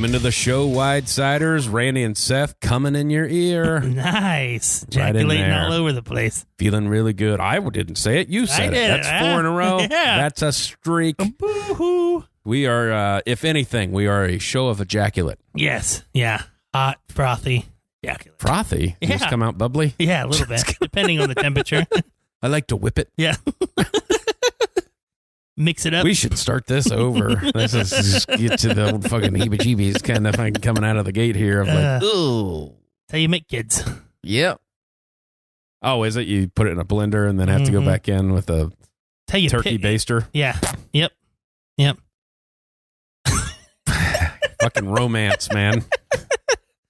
Welcome into the show, WideSiders. Randy and Seth coming in your ear. Nice. Ejaculating all over the place. Feeling really good. I didn't say it. You said it. That's 4 in a row. Yeah. That's a streak. Boo-hoo. We are, if anything, we are a show of ejaculate. Yes. Yeah. Hot, frothy ejaculate. Frothy? Yeah. Just come out bubbly? Yeah, a little bit, depending on the temperature. I like to whip it. Yeah. Mix it up. We should start this over. This is just get to the old fucking heebie-jeebies kind of thing coming out of the gate here of like, ooh. That's how you make kids. Yep. Oh, is it? You put it in a blender and then have to go back in with a turkey baster? Yeah. Yep. Fucking romance, man.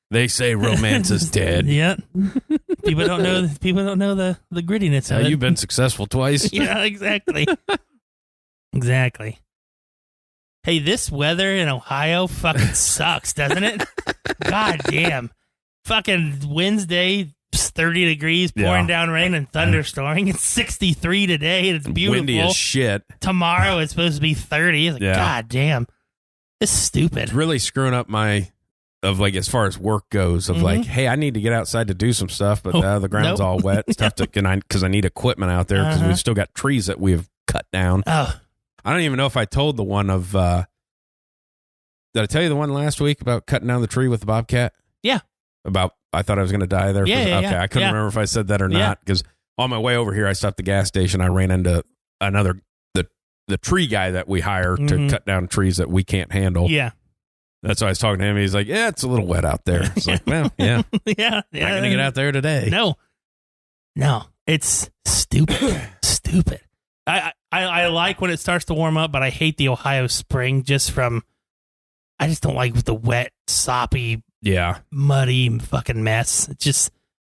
They say romance is dead. Yep. People don't know the grittiness of it. You've been successful twice. Yeah, exactly. Exactly. Hey, this weather in Ohio fucking sucks, doesn't it? God damn. Fucking Wednesday, 30 degrees, pouring down rain and thunderstorming. It's 63 today, and it's beautiful. Windy as shit. Tomorrow, it's supposed to be 30. It's like, God damn. It's stupid. It's really screwing up as far as work goes, like, hey, I need to get outside to do some stuff, but the ground's all wet. Stuff because I need equipment out there because we've still got trees that we have cut down. Oh. I don't even know if I told the one of, did I tell you the one last week about cutting down the tree with the bobcat? Yeah. I thought I was going to die there. Yeah. I couldn't remember if I said that or not, because on my way over here, I stopped at the gas station. I ran into the tree guy that we hire to cut down trees that we can't handle. Yeah. That's why I was talking to him. He's like, yeah, it's a little wet out there. It's like, well, yeah. Yeah. Not going to get out there today. No, it's stupid. Stupid. I like when it starts to warm up, but I hate the Ohio spring I just don't like the wet, soppy, muddy fucking mess.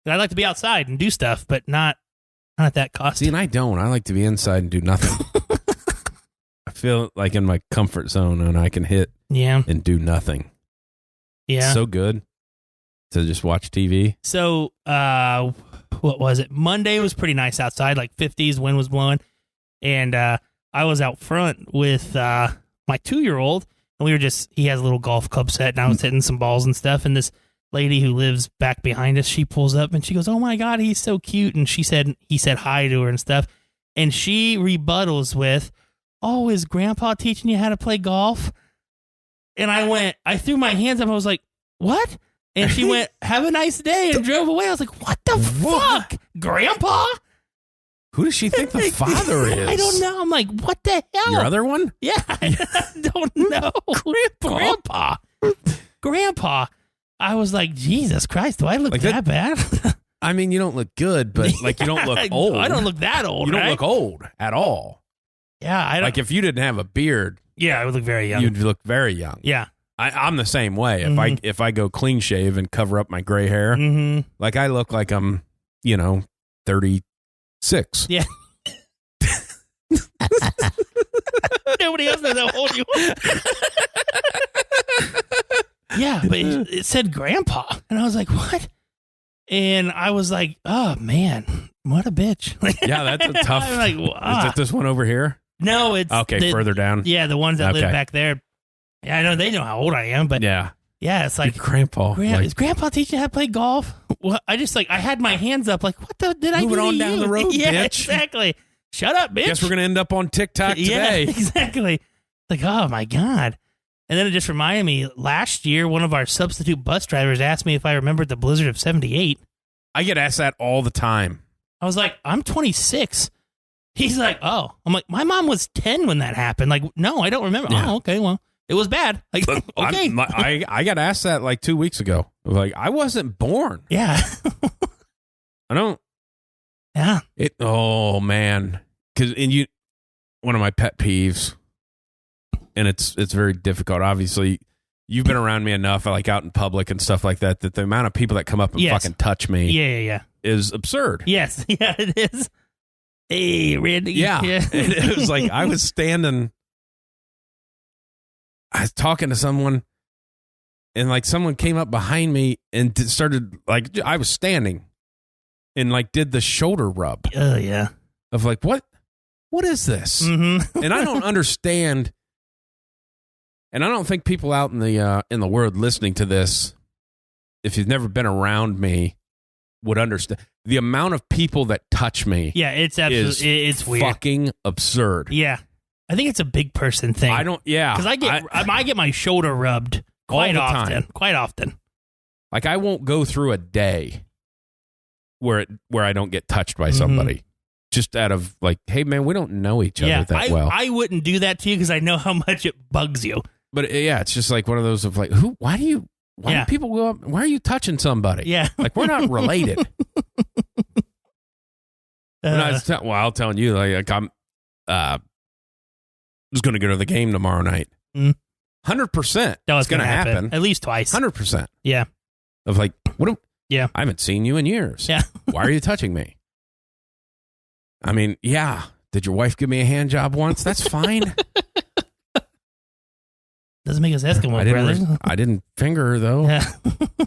I like to be outside and do stuff, but not at that cost. See, and I don't. I like to be inside and do nothing. I feel like in my comfort zone and I can hit and do nothing. Yeah. It's so good to just watch TV. So, what was it? Monday was pretty nice outside, like 50s, wind was blowing. And I was out front with my 2-year-old, and he has a little golf club set, and I was hitting some balls and stuff, and this lady who lives back behind us, she pulls up, and she goes, oh my God, he's so cute, and he said hi to her and stuff, and she rebuttals with, oh, is Grandpa teaching you how to play golf? And I threw my hands up, I was like, what? And she went, have a nice day, and drove away. I was like, what the fuck? Grandpa? Who does she think the father is? I don't know. I'm like, what the hell? Your other one? Yeah, I don't know. Grandpa. I was like, Jesus Christ, do I look that bad? I mean, you don't look good, but like you don't look old. I don't look that old. You don't look old at all. Yeah, I don't. Like if you didn't have a beard, I would look very young. You'd look very young. Yeah, I'm the same way. If I go clean shave and cover up my gray hair, like I look like I'm 36. Yeah. Nobody else knows how old you are. Yeah, but it said Grandpa, and I was like, what? And I was like, oh man, what a bitch. Yeah, that's a tough. I'm like, Is it this one over here? No, it's further down. Yeah, the ones that live back there. Yeah, I know they know how old I am, but yeah, it's like Grandpa. Is Grandpa teaching you how to play golf? Well, I just I had my hands up, like, what the did I do? Moving on down the road, yeah, bitch. Exactly. Shut up, bitch. Guess we're gonna end up on TikTok today. Yeah, exactly. Like, oh my God. And then it just reminded me, last year, one of our substitute bus drivers asked me if I remembered the blizzard of 78. I get asked that all the time. I was like, I'm 26. He's like, oh. I'm like, my mom was 10 when that happened. Like, no, I don't remember. Yeah. Oh, okay, well, it was bad. Like, okay. I got asked that like 2 weeks ago. Like, I wasn't born. Yeah. I don't. Yeah. Oh, man. Because one of my pet peeves, and it's very difficult. Obviously, you've been around me enough, like out in public and stuff like that, that the amount of people that come up and fucking touch me is absurd. Yes. Yeah, it is. Hey, Randy. Yeah. It was like I was talking to someone, and like someone came up behind me and started, like, I was standing and like did the shoulder rub. Oh, yeah. Of like, what is this? Mm-hmm. And I don't understand And I don't think people out in the world listening to this, if you've never been around me, would understand the amount of people that touch me. Yeah, it's absolutely it's weird. Fucking absurd. Yeah, I think it's a big person thing. I don't. Yeah, because I get my shoulder rubbed quite often. Quite often. Like I won't go through a day where I don't get touched by somebody. Just out of like, hey man, we don't know each other that well. I wouldn't do that to you because I know how much it bugs you. But yeah, it's just like one of those of like, why do people go up? Why are you touching somebody? Yeah. Like we're not related. I was telling you, like I'm just going to go to the game tomorrow night. 100%. It's going to happen. At least twice. 100%. Yeah. Of like, yeah. I haven't seen you in years. Yeah. Why are you touching me? I mean, yeah. Did your wife give me a hand job once? That's fine. Doesn't make us Eskimo brothers. I didn't finger her, though. Yeah.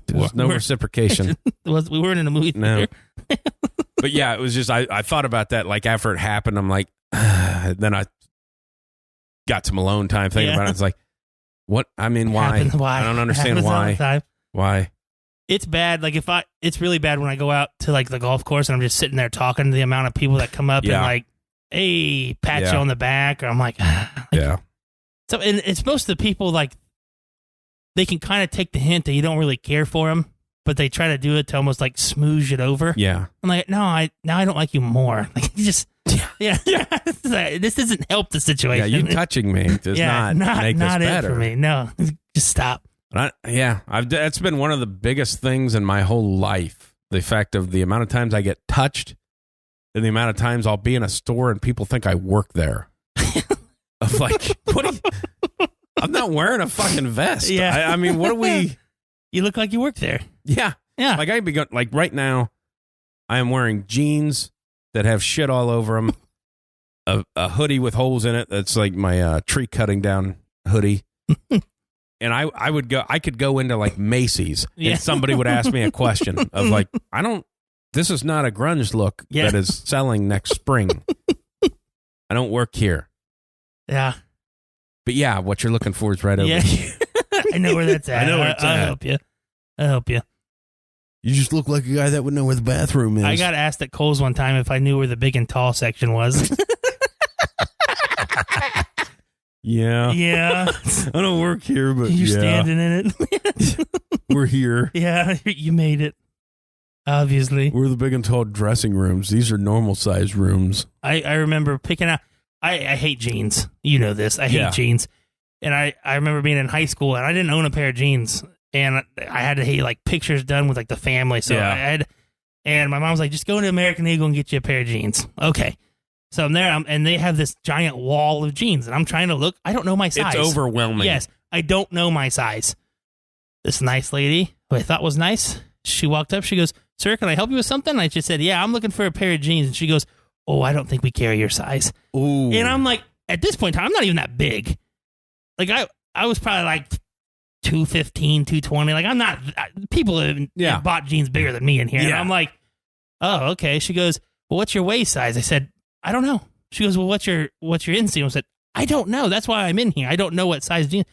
There's no reciprocation. We weren't in a movie theater. No. But yeah, it was just, I thought about that, like, after it happened, I'm like, then I got some alone time thinking about it. It's like, what? I mean, why? I don't understand why. Why? It's bad. Like, it's really bad when I go out to, like, the golf course and I'm just sitting there talking to the amount of people that come up and, like, hey, pat you on the back. Or I'm like, yeah. So, and it's most of the people, like, they can kind of take the hint that you don't really care for them, but they try to do it to almost, like, smoosh it over. Yeah. I'm like, no, I don't like you more. Like, you just, yeah. This doesn't help the situation. Yeah, you touching me does not make this better. It for me. No, just stop. That's been one of the biggest things in my whole life. The fact of the amount of times I get touched and the amount of times I'll be in a store and people think I work there. Of like, I'm not wearing a fucking vest. Yeah. I mean, what are we? You look like you work there. Yeah. Yeah. Like I'd be going, like right now, I am wearing jeans that have shit all over them, a hoodie with holes in it. That's like my tree cutting down hoodie. And I could go into like Macy's and somebody would ask me a question of like, this is not a grunge look that is selling next spring. I don't work here. Yeah. But yeah, what you're looking for is right over here. I know where that's at. I know where it's at. I'll help you. You just look like a guy that would know where the bathroom is. I got asked at Kohl's one time if I knew where the big and tall section was. Yeah. Yeah. I don't work here, but you're standing in it. We're here. Yeah, you made it. Obviously. We're the big and tall dressing rooms. These are normal size rooms. I remember picking out, I hate jeans. You know this. I hate jeans. And I remember being in high school and I didn't own a pair of jeans. And I had to hate like pictures done with like the family. So and my mom was like, just go into American Eagle and get you a pair of jeans. Okay. So I'm there, and they have this giant wall of jeans, and I'm trying to look. I don't know my size. It's overwhelming. Yes, I don't know my size. This nice lady, who I thought was nice, she walked up. She goes, "Sir, can I help you with something?" I just said, "Yeah, I'm looking for a pair of jeans." And she goes, "Oh, I don't think we carry your size." Ooh. And I'm like, at this point in time, I'm not even that big. Like I was probably like 215, 220. Like I'm not. People have bought jeans bigger than me in here. Yeah. And I'm like, oh, okay. She goes, "Well, what's your waist size?" I said, I don't know. She goes, well, what's your inseam? I said, I don't know. That's why I'm in here. I don't know what size jeans.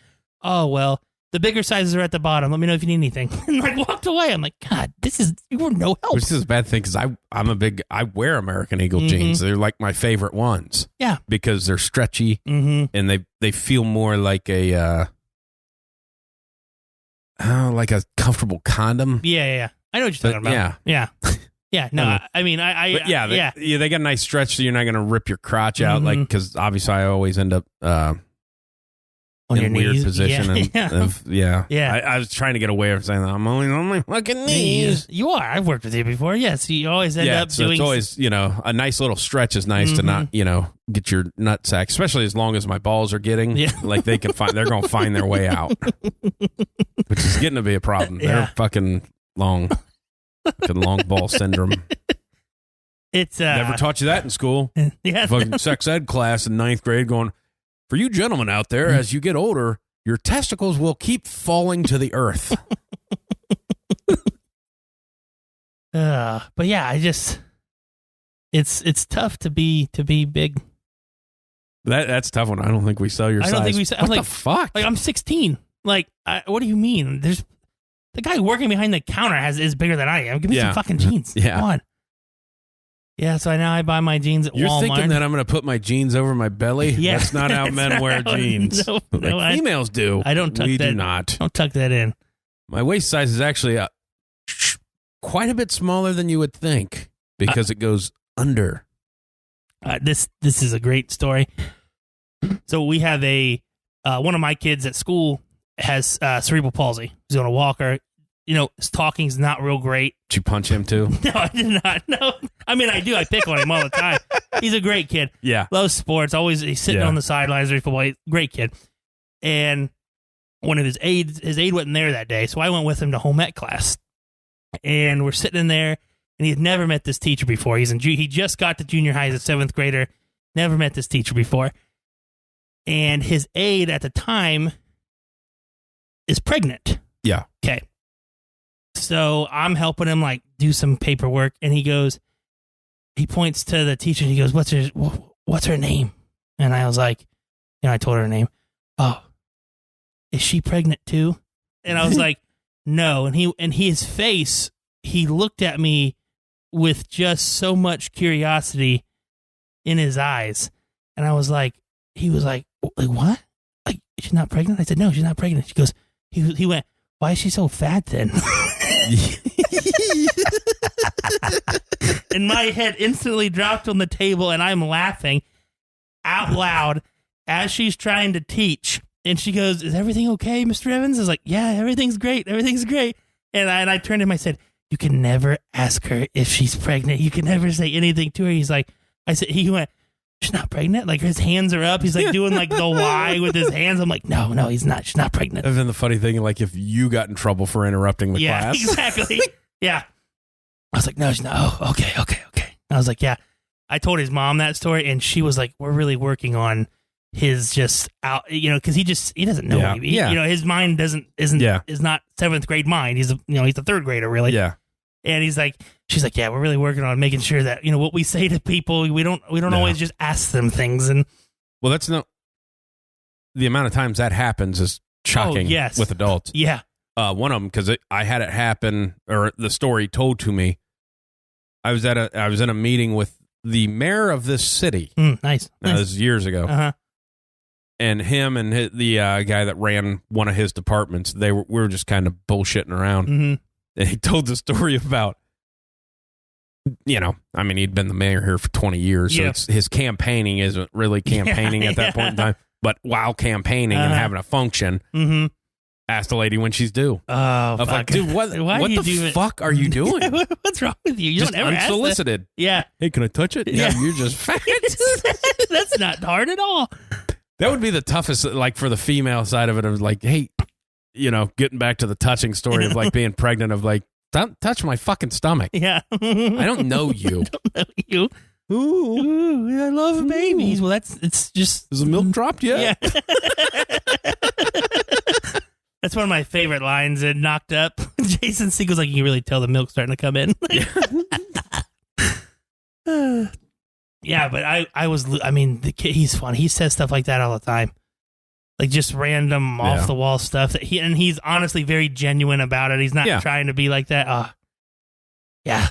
Oh, well, the bigger sizes are at the bottom. Let me know if you need anything. And I walked away. I'm like, God, you were no help. Which is a bad thing because I wear American Eagle jeans. They're like my favorite ones. Yeah. Because they're stretchy and they feel more like a comfortable condom. Yeah. I know what you're talking about. Yeah. Yeah, no, I mean, they got a nice stretch, so you're not going to rip your crotch out, like, because obviously I always end up in a weird position. I was trying to get away from saying that I'm only on my fucking knees. You are. I've worked with you before. Yes, you always end up doing. It's always, a nice little stretch is nice to not, get your nut sack, especially as long as my balls are getting, like they're going to find their way out, which is getting to be a problem. They're fucking long. Long ball syndrome. It's never taught you that in school. Yeah, fucking sex ed class in 9th grade. Going, for you gentlemen out there, as you get older, your testicles will keep falling to the earth. But yeah, it's tough to be big. That's a tough one. I don't think we sell your size. I don't think we sell. What like, the fuck? Like I'm 16. Like, what do you mean? There's the guy working behind the counter is bigger than I am. Give me some fucking jeans. Yeah. Come on. Yeah, so now I buy my jeans at Walmart. You're thinking that I'm going to put my jeans over my belly? Yeah. That's not how men wear jeans. No, females do. I don't tuck we that. do not. Don't tuck that in. My waist size is actually quite a bit smaller than you would think because it goes under. This is a great story. So we have one of my kids at school has cerebral palsy. He's on a walker. His talking's not real great. Did you punch him too? No, I did not. No, I mean I do. I pick on him all the time. He's a great kid. Yeah, loves sports. Always he's sitting on the sidelines. Football. Great kid. And one of his aide wasn't there that day, so I went with him to home ec class. And we're sitting in there, and he had never met this teacher before. He just got to junior high as a 7th grader. Never met this teacher before. And his aide at the time is pregnant. Yeah. Okay. So I'm helping him like do some paperwork, and he points to the teacher, and he goes, what's her name? And I was like, I told her name. Oh, is she pregnant too? And I was like, no. And his face, he looked at me with just so much curiosity in his eyes. And I was like, he was like what? Like, she's not pregnant? I said, no, she's not pregnant. She goes, he went, why is she so fat then? And my head instantly dropped on the table, and I'm laughing out loud as she's trying to teach. And she goes, is everything okay, Mr. Evans? I was like, yeah, everything's great. Everything's great. And I turned to him, I said, you can never ask her if she's pregnant. You can never say anything to her. He went, she's not pregnant? Like, his hands are up. He's like doing like the Y with his hands. I'm like, no, he's not. She's not pregnant. And then the funny thing, like if you got in trouble for interrupting the class. Yeah, exactly. Yeah. I was like, no, she's not. Oh, okay. I was like, yeah. I told his mom that story, and she was like, we're really working on his just out, because he doesn't know. Yeah. His mind is not 7th grade mind. He's a 3rd grader, really. Yeah. And she's like, yeah, we're really working on making sure that, what we say to people, we don't always just ask them things. And well, that's no, the amount of times that happens is shocking with adults. Yeah. One of them, because I had it happen, or the story told to me. I was in a meeting with the mayor of this city. Nice. That was years ago. Uh-huh. And him and the guy that ran one of his departments, we were just kind of bullshitting around. Mm-hmm. And he told the story about, he'd been the mayor here for 20 years, so his campaigning isn't really campaigning at that point in time. But while campaigning and having a function, ask the lady when she's due. Oh, fuck. Like, dude, what the fuck are you doing? What's wrong with you? You just don't ever unsolicited. Yeah. Hey, can I touch it? Yeah. You're just fat. That's not hard at all. That would be the toughest, like, for the female side of it, of like, hey, getting back to the touching story of like being pregnant, of like, don't touch my fucking stomach. Yeah. I don't know you. I don't know you. Ooh, I love babies. Well, it's just. Is the milk dropped yet? Yeah. That's one of my favorite lines in Knocked Up. Jason Segel's like, you can really tell the milk's starting to come in. Yeah, but the kid, he's fun. He says stuff like that all the time. Like just random off the wall stuff that he's honestly very genuine about it. He's not trying to be like that. Yeah.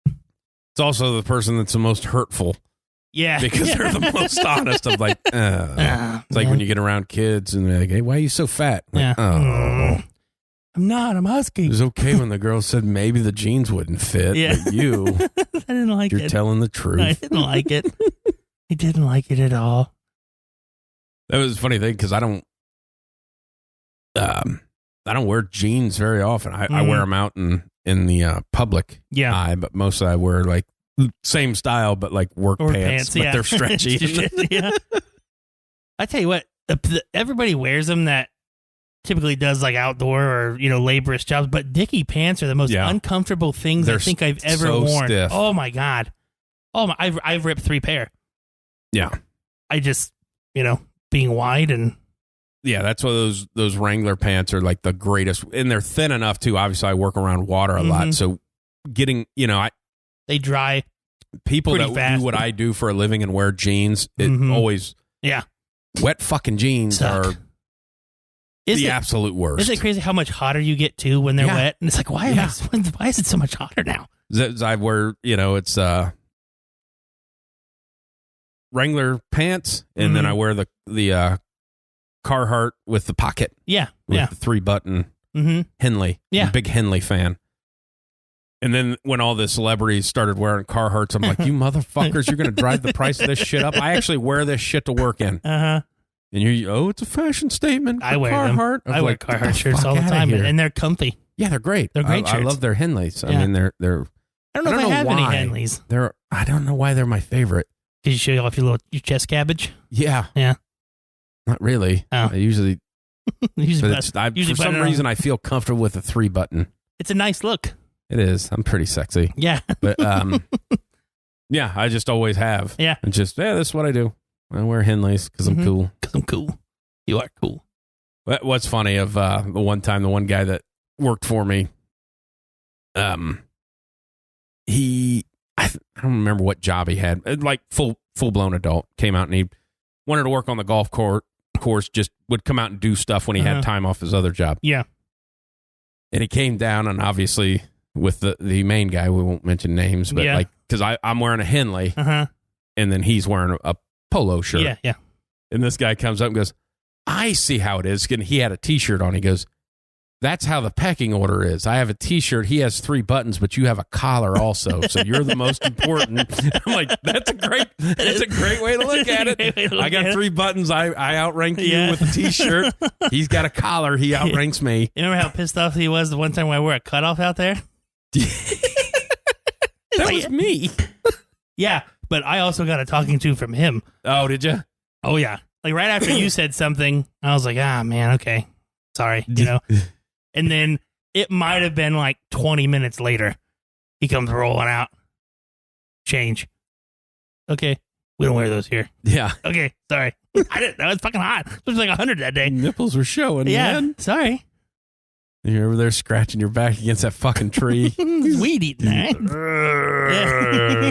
It's also the person that's the most hurtful. Yeah. Because they're the most honest of like, it's like when you get around kids and they're like, hey, why are you so fat? Like, I'm not. I'm husky. It was okay when the girl said maybe the jeans wouldn't fit. Yeah. But you, I didn't like it. You're telling the truth. I didn't like it. I didn't like it at all. That was a funny thing because I don't wear jeans very often. I wear them out in the public eye, but mostly I wear like same style, but like work pants, but they're stretchy. Yeah. I tell you what, everybody wears them that typically does like outdoor or laborious jobs, but Dickie pants are the most uncomfortable things I think I've ever worn. Stiff. Oh my god! I've ripped 3 pair. Yeah, I just being wide and that's why those Wrangler pants are like the greatest, and they're thin enough too. Obviously, I work around water a lot, so getting they dry people pretty that fast. do what I do for a living and wear jeans, it always wet fucking jeans are the absolute worst. Isn't it crazy how much hotter you get too when they're wet? And it's like, why is it so much hotter now? I wear, it's Wrangler pants, and then I wear the Carhartt with the pocket. Yeah, with the 3-button Henley. Yeah, I'm a big Henley fan. And then when all the celebrities started wearing Carhartts, I'm like, you motherfuckers, you're going to drive the price of this shit up. I actually wear this shit to work in. And it's a fashion statement. I wear Carhartt. them. I wear Carhartt shirts all the time, and they're comfy. Yeah, they're great. They're great shirts. I love their Henleys. I mean, they're. I don't know if I have any Henleys. I don't know why they're my favorite. Did you show off your chest cabbage? Yeah. Yeah. Not really. Oh. I usually. for some reason, I feel comfortable with a 3-button. It's a nice look. It is. I'm pretty sexy. Yeah. But yeah, I just always have. Yeah. And just this is what I do. I wear Henleys because I'm cool. Because I'm cool. You are cool. What's funny of the one time, the one guy that worked for me, I don't remember what job he had. Like full blown adult, came out and he wanted to work on the golf course. Just would come out and do stuff when he had time off his other job. Yeah. And he came down, and obviously with the main guy, we won't mention names, but like because I'm wearing a Henley, and then he's wearing a polo shirt. Yeah, yeah. And this guy comes up and goes, I see how it is. And he had a T-shirt on. He goes, that's how the pecking order is. I have a T-shirt. He has 3 buttons, but you have a collar also. So you're the most important. I'm like, that's a great way to look at it. I got 3 buttons. I outrank you with a T-shirt. He's got a collar. He outranks me. You remember how pissed off he was the one time when I wore a cutoff out there? That was me. Yeah, but I also got a talking to from him. Oh, did you? Oh, yeah. Like right after you said something, I was like, man, okay. Sorry, And then it might have been like 20 minutes later. He comes rolling out. Change. Okay. We don't wear those here. Yeah. Okay. Sorry. I didn't. That was fucking hot. It was like 100 that day. Nipples were showing, man. Sorry. You're over there scratching your back against that fucking tree. Weed eating, right?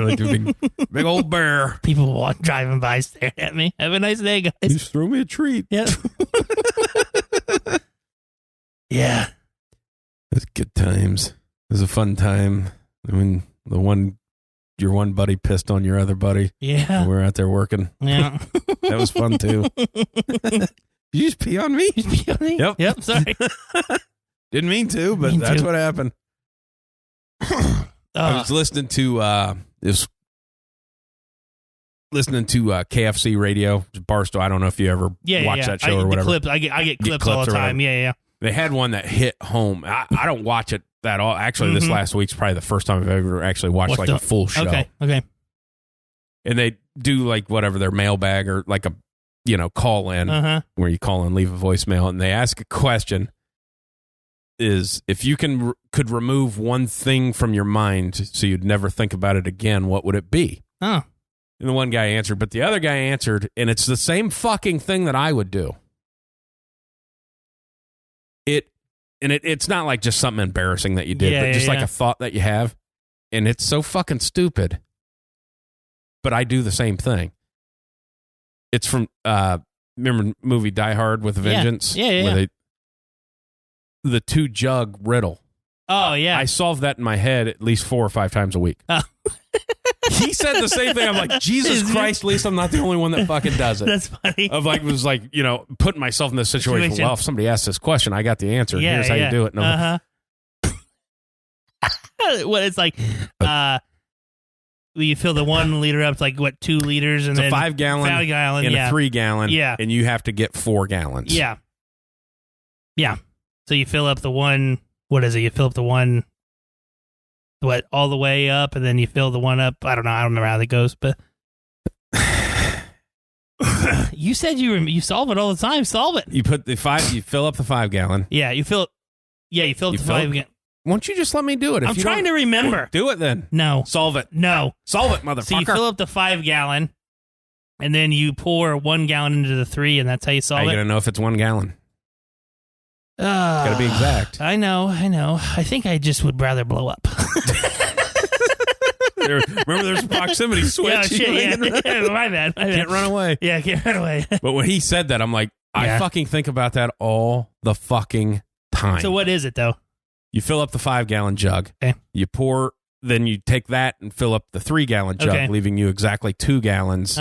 Like a big old bear. People driving by staring at me. Have a nice day, guys. Just throw me a treat. Yeah. Yeah. That's good times. It was a fun time. I mean, your one buddy pissed on your other buddy. Yeah. We were out there working. Yeah. That was fun too. Did you just pee on me? Yep. Sorry. Didn't mean to, but that's what happened. I was listening to KFC radio, Barstow. I don't know if you ever watch that show or whatever. I get clips all the time. Yeah. They had one that hit home. I don't watch it that all. Actually, this last week's probably the first time I've ever actually watched a full show. Okay. And they do like whatever their mailbag or like a call in where you call and leave a voicemail, and they ask a question. Is if you could remove one thing from your mind so you'd never think about it again, what would it be? Oh. And the one guy answered, but the other guy answered, and it's the same fucking thing that I would do. It's not like just something embarrassing that you did, but just like a thought that you have. And it's so fucking stupid. But I do the same thing. It's from, remember the movie Die Hard with a Vengeance? Yeah. Where the 2-jug riddle. Oh, yeah. I solve that in my head at least 4 or 5 times a week. Oh. He said the same thing. I'm like, Jesus Christ, at least I'm not the only one that fucking does it. That's funny. Was like, putting myself in this situation. Well, if somebody asks this question, I got the answer. Here's how you do it. Well, it's like, you fill the 1 liter up to like, 2 liters? And it's then a 5 gallon and a 3 gallon. Yeah. And you have to get 4 gallons. Yeah. Yeah. So you fill up the one, what is it? You fill up the one, all the way up, and then you fill the one up. I don't know. I don't remember how that goes, but you said you solve it all the time. Solve it. You put the 5. You fill up the 5 gallon. Yeah, you fill. Yeah, you fill up the 5 gallon. Why don't you just let me do it? I'm trying to remember. Do it then. No. Solve it. No. Solve it, motherfucker. So you fill up the 5 gallon, and then you pour 1 gallon into the 3, and that's how you solve it. How are you gonna know if it's 1 gallon? Gotta be exact. I know. I think I just would rather blow up. Remember, there's a proximity switch. Yeah, shit, yeah. My bad. Can't run away. Yeah, can't run away. But when he said that, I'm like, I fucking think about that all the fucking time. So what is it, though? You fill up the 5-gallon jug. Okay. You pour, then you take that and fill up the 3-gallon jug, leaving you exactly 2 gallons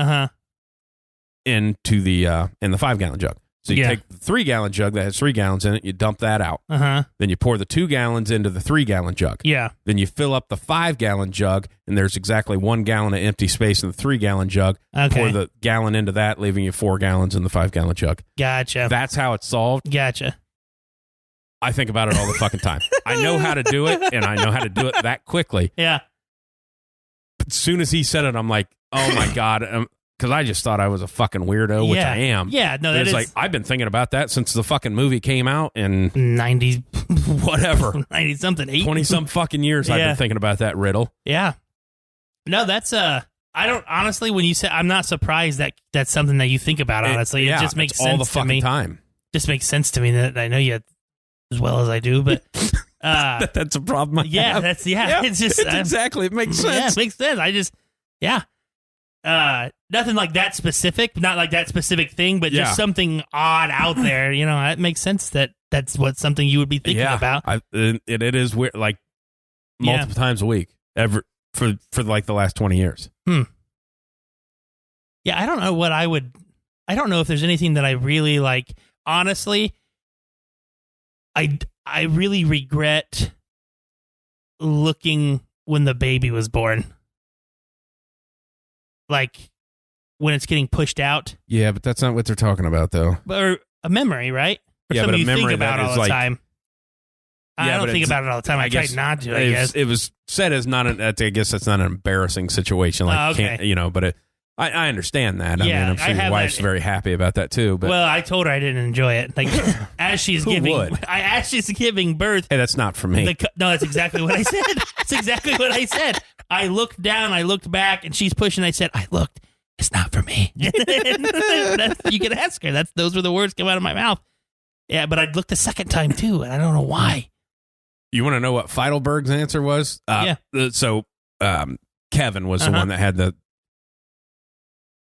into the 5-gallon jug. So you take the 3-gallon jug that has 3 gallons in it, you dump that out. Then you pour the 2 gallons into the 3-gallon jug. Yeah. Then you fill up the 5-gallon jug, and there's exactly 1 gallon of empty space in the 3-gallon jug. Pour the gallon into that, leaving you 4 gallons in the 5-gallon jug. Gotcha. That's how it's solved. Gotcha. I think about it all the fucking time. I know how to do it, and I know how to do it that quickly. Yeah. But as soon as he said it, I'm like, oh my God. Because I just thought I was a fucking weirdo, which I am. Yeah, no, it's like, I've been thinking about that since the fucking movie came out in 90s, whatever. 90-something, 20-some fucking years I've been thinking about that riddle. Yeah. No, that's, I don't, honestly, when you say, I'm not surprised that that's something that you think about, honestly. It just makes sense all the to fucking me. time. Just makes sense to me that I know you as well as I do, but... that's a problem I have. It's just... exactly, it makes sense. Yeah, it makes sense. Nothing like that specific, not like that specific thing, but just something odd out there. You know, it makes sense that that's what something you would be thinking about. It is weird, like multiple times a week, for like the last 20 years. Yeah, I don't know what I don't know if there's anything that I really like. Honestly, I really regret looking when the baby was born. Like when it's getting pushed out. Yeah, but that's not what they're talking about, though. Or a memory, right? Or something you think about all the time. I don't think about it all the time. I try not to, I guess. It was said as not I guess that's not an embarrassing situation. Like, but I understand that. I mean, I'm sure your wife's very happy about that, too. But well, I told her I didn't enjoy it. Like, as she's giving birth. Hey, that's not for me. No, that's exactly what I said. That's exactly what I said. I looked down, I looked back, and she's pushing. I said, I looked. It's not for me. You can ask her. Those were the words that came out of my mouth. Yeah, but I looked a second time, too, and I don't know why. You want to know what Feidelberg's answer was? So Kevin was the one that had the...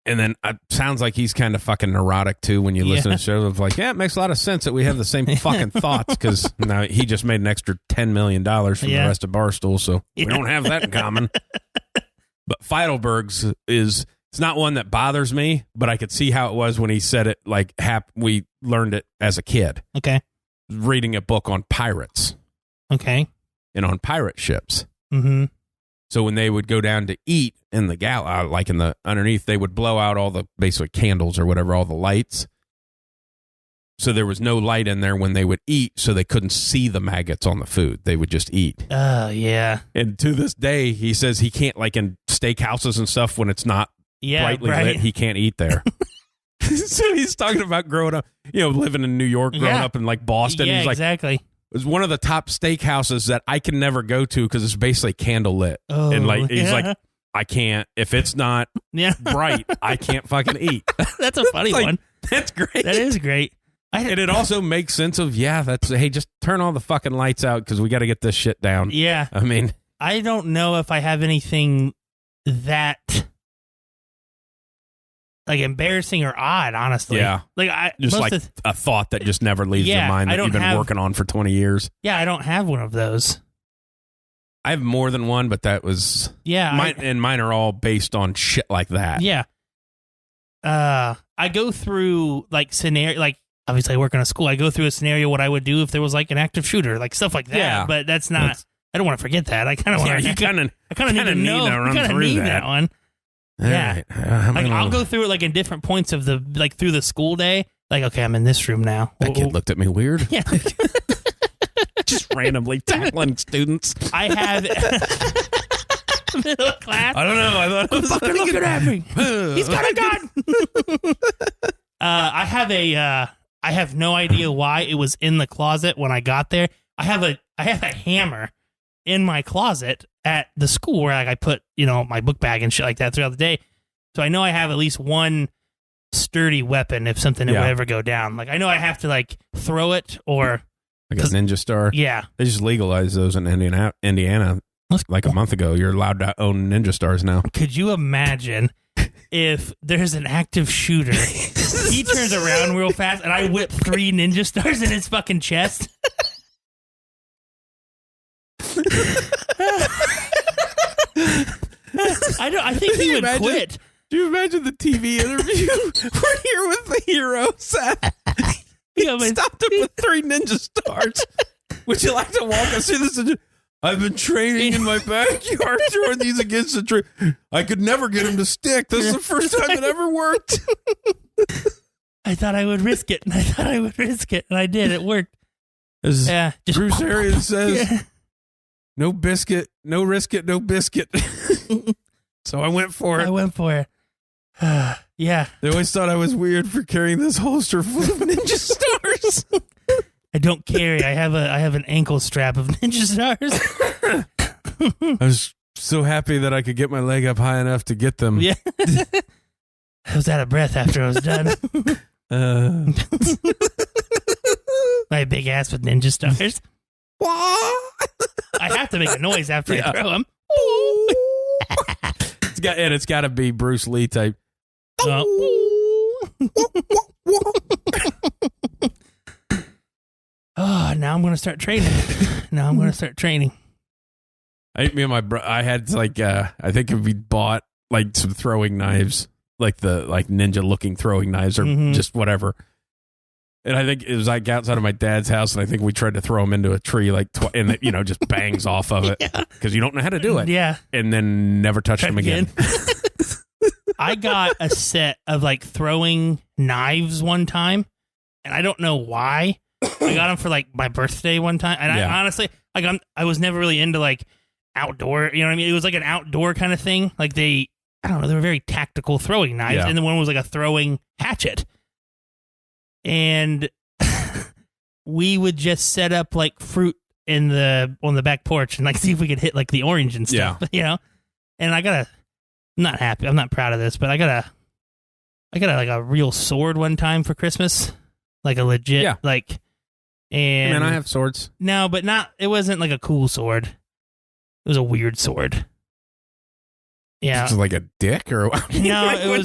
And then it sounds like he's kind of fucking neurotic, too, when you listen to the show. Of like, it makes a lot of sense that we have the same fucking thoughts, because now he just made an extra $10 million from the rest of Barstool, so we don't have that in common. But Feidelberg's it's not one that bothers me, but I could see how it was when he said it, like, we learned it as a kid. Okay. Reading a book on pirates. Okay. And on pirate ships. Mm-hmm. So when they would go down to eat in the like in the underneath, they would blow out all the basically candles or whatever, all the lights. So there was no light in there when they would eat, so they couldn't see the maggots on the food. They would just eat. Oh, yeah. And to this day, he says he can't, like in steakhouses and stuff, when it's not brightly lit, he can't eat there. So he's talking about growing up, living in New York, growing up in like Boston. Yeah, he's like, exactly. It was one of the top steakhouses that I can never go to because it's basically candle lit. Oh, and like he's like, I can't, if it's not bright, I can't fucking eat. That's a funny one. That's great. That is great. And it also makes sense of, hey, just turn all the fucking lights out because we got to get this shit down. Yeah. I mean, I don't know if I have anything that like embarrassing or odd, honestly. Yeah. Like a thought that just never leaves your mind that you've been working on for 20 years. Yeah, I don't have one of those. I have more than one, but that was mine are all based on shit like that. Yeah. I go through like scenario, like obviously I work in a school. I go through a scenario what I would do if there was like an active shooter, like stuff like that. Yeah. But that's not. I don't want to forget that. I kind of want to. I kind of need to know. I kind of need that one. Yeah, right. Like I'll go through it like in different points of the like through the school day. Like, okay, I'm in this room now. That kid looked at me weird. Yeah, just randomly tackling students. I have middle class. I don't know. I thought it was fucking looking at me. He's got a gun. I have no idea why it was in the closet when I got there. I have a hammer in my closet at the school where like I put, my book bag and shit like that throughout the day. So I know I have at least one sturdy weapon if something would ever go down. Like I know I have to like throw it or like a ninja star. Yeah. They just legalized those in Indiana like a month ago. You're allowed to own Ninja Stars now. Could you imagine if there's an active shooter, he turns around real fast, and I whip 3 Ninja Stars in his fucking chest? I think he would quit. Do you imagine the TV interview? We're here with the hero, Seth. Stopped him with 3 Ninja Stars. Would you like to walk us through this? I've been training in my backyard throwing these against the tree. I could never get him to stick. This is the first time it ever worked. I thought I would risk it, and I did. It worked. As Bruce Arians says, no biscuit, no risk it, no biscuit. So I went for it. Yeah. They always thought I was weird for carrying this holster full of Ninja Stars. I don't carry. I have an ankle strap of Ninja Stars. I was so happy that I could get my leg up high enough to get them. Yeah. I was out of breath after I was done. My big ass with Ninja Stars. I have to make a noise after I throw them. It's got to be Bruce Lee type. Oh, now I'm going to start training. Me and my I had like I think if we bought like some throwing knives, like the ninja looking throwing knives or just whatever. And I think it was like outside of my dad's house, and I think we tried to throw him into a tree, and it, just bangs off of it because you don't know how to do it. Yeah, and then never touched him again. I got a set of like throwing knives one time, and I don't know why. I got them for like my birthday one time, and I honestly, I was never really into like outdoor. You know what I mean? It was like an outdoor kind of thing. Like they were very tactical throwing knives, and the one was like a throwing hatchet. And we would just set up like fruit on the back porch and like see if we could hit like the orange and stuff, And I'm not happy. I'm not proud of this, but I got like a real sword one time for Christmas, like a legit And man, I have swords. No, but it wasn't like a cool sword. It was a weird sword. Yeah, was it like a dick or no?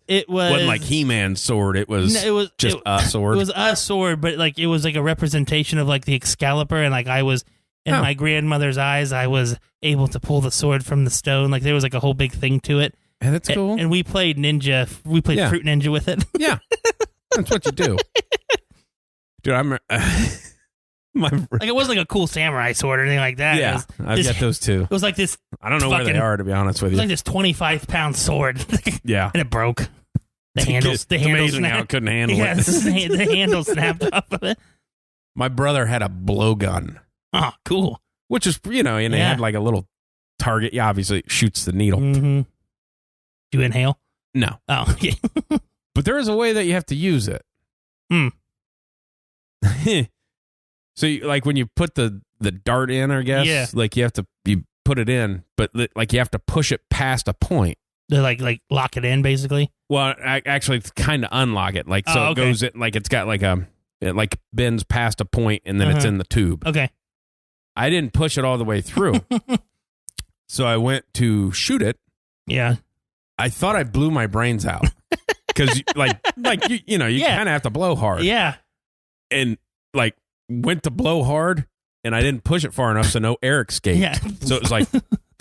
It wasn't like He-Man's sword. It was just a sword. It was a sword, but like it was like a representation of like the Excalibur, and like I was in my grandmother's eyes, I was able to pull the sword from the stone. Like there was like a whole big thing to it. And that's cool. And we played ninja. We played Fruit Ninja with it. Yeah, that's what you do, dude. I'm. Like it wasn't like a cool samurai sword or anything like that. Yeah, I've got those too. It was like this. I don't know where they are, to be honest with you. It was like this 25-pound sword. Yeah, and it broke. The handle amazing how it couldn't handle it. The handle snapped off of it. My brother had a blowgun. Oh, cool. Which is, and they had like a little target. Yeah, obviously it shoots the needle. Mm-hmm. Do you inhale? No. Oh, okay. But there is a way that you have to use it. So, like when you put the dart in, I guess, like you put it in, but like you have to push it past a point. They like lock it in, basically. Well, actually, it's kind of unlock it, like so it goes in, like it's got like it like bends past a point and then it's in the tube. Okay. I didn't push it all the way through, so I went to shoot it. Yeah. I thought I blew my brains out because you kind of have to blow hard. Yeah. And like. Went to blow hard and I didn't push it far enough, so no air escaped. Yeah. So it was like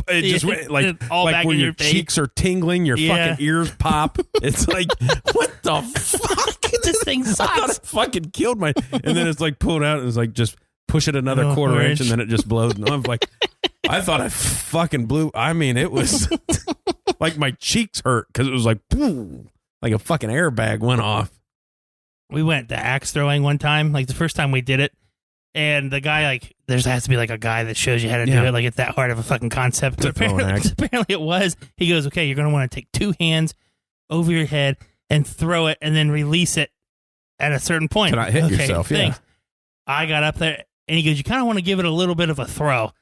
it just went like all back when in your cheeks are tingling, your fucking ears pop. It's like, what the fuck? This thing sucks. I thought it fucking killed my. And then it's like pulled out and it's like just push it another quarter inch and then it just blows. And I'm like, I thought I fucking blew. I mean, it was like my cheeks hurt because it was like, boom, like a fucking airbag went off. We went to axe throwing one time, like the first time we did it. And the guy, like, there has to be like a guy that shows you how to do it. Like, it's that hard of a fucking concept. But apparently it was. He goes, okay, you're going to want to take 2 hands over your head and throw it and then release it at a certain point. Cannot hit yourself, thanks. I got up there and he goes, you kind of want to give it a little bit of a throw.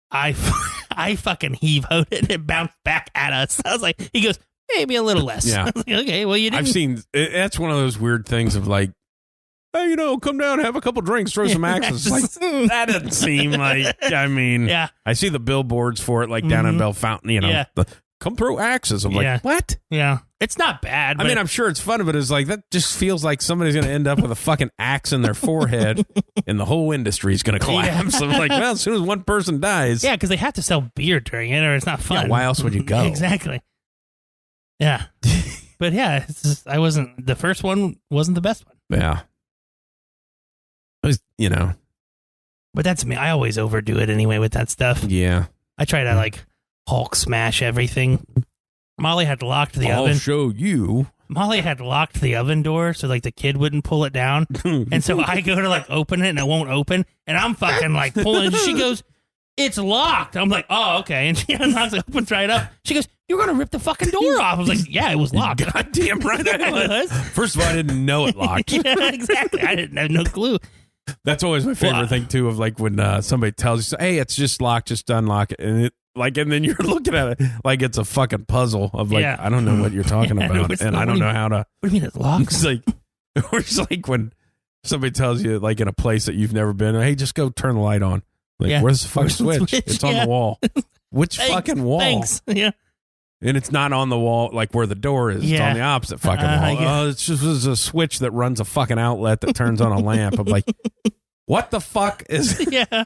I fucking heave-hoed it and it bounced back at us. I was like, he goes, maybe a little less. Yeah. I was like, okay, well, you didn't. I've seen, that's one of those weird things of like, hey, come down, have a couple drinks, throw some axes. Like, that doesn't seem like, I mean, I see the billboards for it, like down in Bell Fountain, come throw axes. I'm like, what? Yeah. It's not bad. I mean, I'm sure it's fun, but it's like, that just feels like somebody's going to end up with a fucking axe in their forehead and the whole industry is going to collapse. I'm like, well, as soon as one person dies. Yeah, because they have to sell beer during it or it's not fun. Yeah, why else would you go? Exactly. Yeah. But yeah, the first one wasn't the best one. Yeah. It was, But that's me. I always overdo it anyway with that stuff. Yeah. I try to like Hulk smash everything. Molly had locked the oven. I'll show you. Molly had locked the oven door so like the kid wouldn't pull it down. And so I go to like open it and it won't open. And I'm fucking like pulling. She goes, it's locked. I'm like, oh, okay. And she unlocks it, opens right up. She goes, you're going to rip the fucking door off. I was like, yeah, it was locked. Goddamn right I was. First of all, I didn't know it locked. Yeah, exactly. I didn't have no clue. That's always my favorite thing too, of like when somebody tells you, hey, it's just locked, just unlock it. And and then you're looking at it like it's a fucking puzzle of like, I don't know what you're talking about. And I don't know how to. What do you mean it's locked? It's like, or it's like when somebody tells you like in a place that you've never been, hey, just go turn the light on. Like, where's the fucking switch? It's on the wall. Which fucking wall? Thanks. Yeah. And it's not on the wall like where the door is. It's on the opposite fucking wall. Oh, it's just a switch that runs a fucking outlet that turns on a lamp. I'm like, what the fuck is it? Yeah.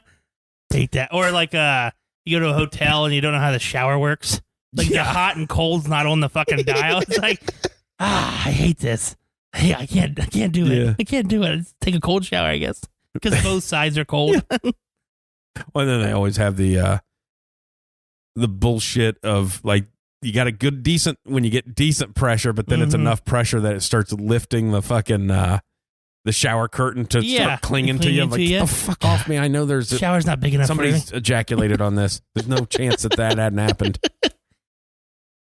Hate that. Or like you go to a hotel and you don't know how the shower works. Like the hot and cold's not on the fucking dial. It's like, I hate this. Hey, I can't do it. Yeah. I can't do it. Just take a cold shower, I guess. Because both sides are cold. Well, and then they always have the bullshit of like, you got a good, decent, when you get decent pressure, but then it's enough pressure that it starts lifting the fucking, the shower curtain to start clinging to you. I'm like, oh, fuck off me. I know there's shower's not big enough. Somebody's ejaculated on this. There's no chance that hadn't happened.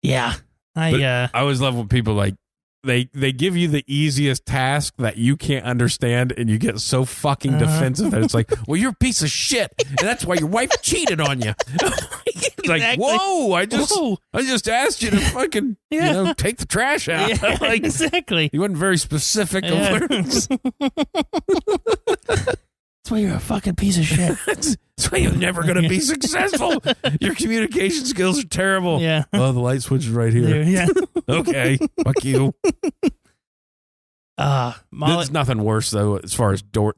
Yeah. I always love when people like, they give you the easiest task that you can't understand and you get so fucking defensive that it's like, well, you're a piece of shit and that's why your wife cheated on you. Like, whoa, I just asked you to fucking take the trash out. Yeah, like, exactly. You wasn't very specific. Yeah. That's why you're a fucking piece of shit. That's why you're never going to be successful. Your communication skills are terrible. Yeah. Oh, the light switch is right here. Yeah. Okay. Fuck you. There's nothing worse though, as far as doors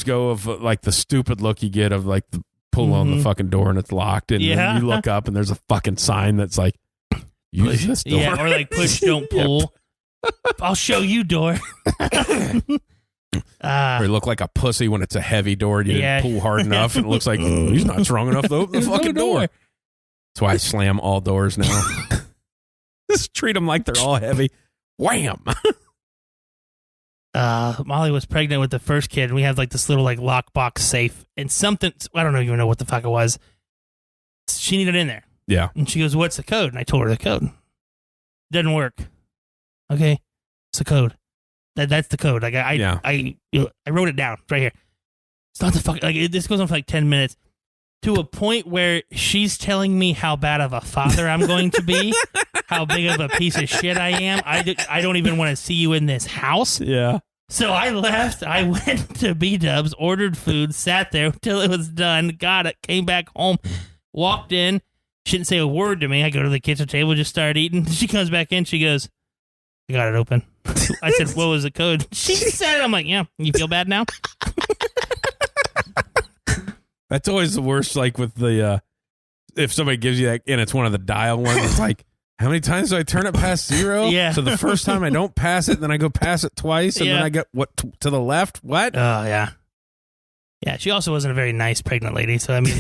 go, of like the stupid look you get of like the pull on the fucking door and it's locked, and then you look up and there's a fucking sign that's like, use this door. Yeah, or like push, don't pull. I'll show you door. Or you look like a pussy when it's a heavy door and you didn't pull hard enough and it looks like he's not strong enough to open the fucking door. That's why I slam all doors now. Just treat them like they're all heavy. Wham! Molly was pregnant with the first kid and we had like this little like lockbox safe and something, I don't even know what the fuck it was. She needed it in there. Yeah. And she goes, what's the code? And I told her the code. Doesn't work. Okay. It's the code. That's the code. Like I wrote it down right here. It's not the fuck. Like this goes on for like 10 minutes to a point where she's telling me how bad of a father I'm going to be, how big of a piece of shit I am. I don't even want to see you in this house. Yeah. So I left. I went to B-Dubs, ordered food, sat there until it was done, got it, came back home, walked in. She didn't say a word to me. I go to the kitchen table, just start eating. She comes back in. She goes, I got it open. I said, what was the code? She said it. I'm like, yeah, you feel bad now? That's always the worst, like with the, if somebody gives you that, and it's one of the dial ones, it's like, how many times do I turn it past 0? Yeah. So the first time I don't pass it, then I go pass it twice, and then I get, to the left? What? Oh, yeah. Yeah, she also wasn't a very nice pregnant lady, so I mean,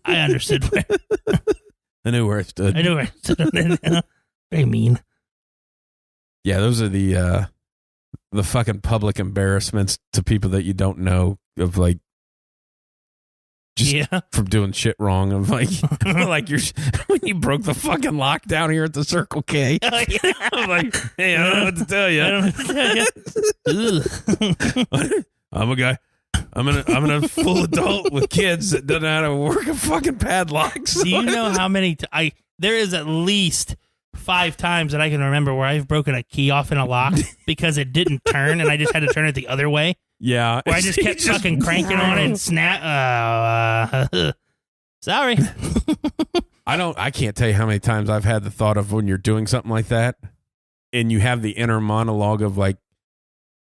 I understood where. I knew where I stood. Very mean. Yeah, those are the fucking public embarrassments to people that you don't know, of like, just from doing shit wrong. Of like, like when you broke the fucking lockdown here at the Circle K. Oh, yeah. I'm like, hey, I don't know what to tell you. I'm a guy. I'm a full adult with kids that doesn't know how to work a fucking padlock. So do you know how many? There is at least 5 times that I can remember where I've broken a key off in a lock because it didn't turn and I just had to turn it the other way. Yeah. Where I just kept fucking cranking on it and snap. Sorry. I can't tell you how many times I've had the thought of when you're doing something like that and you have the inner monologue of like,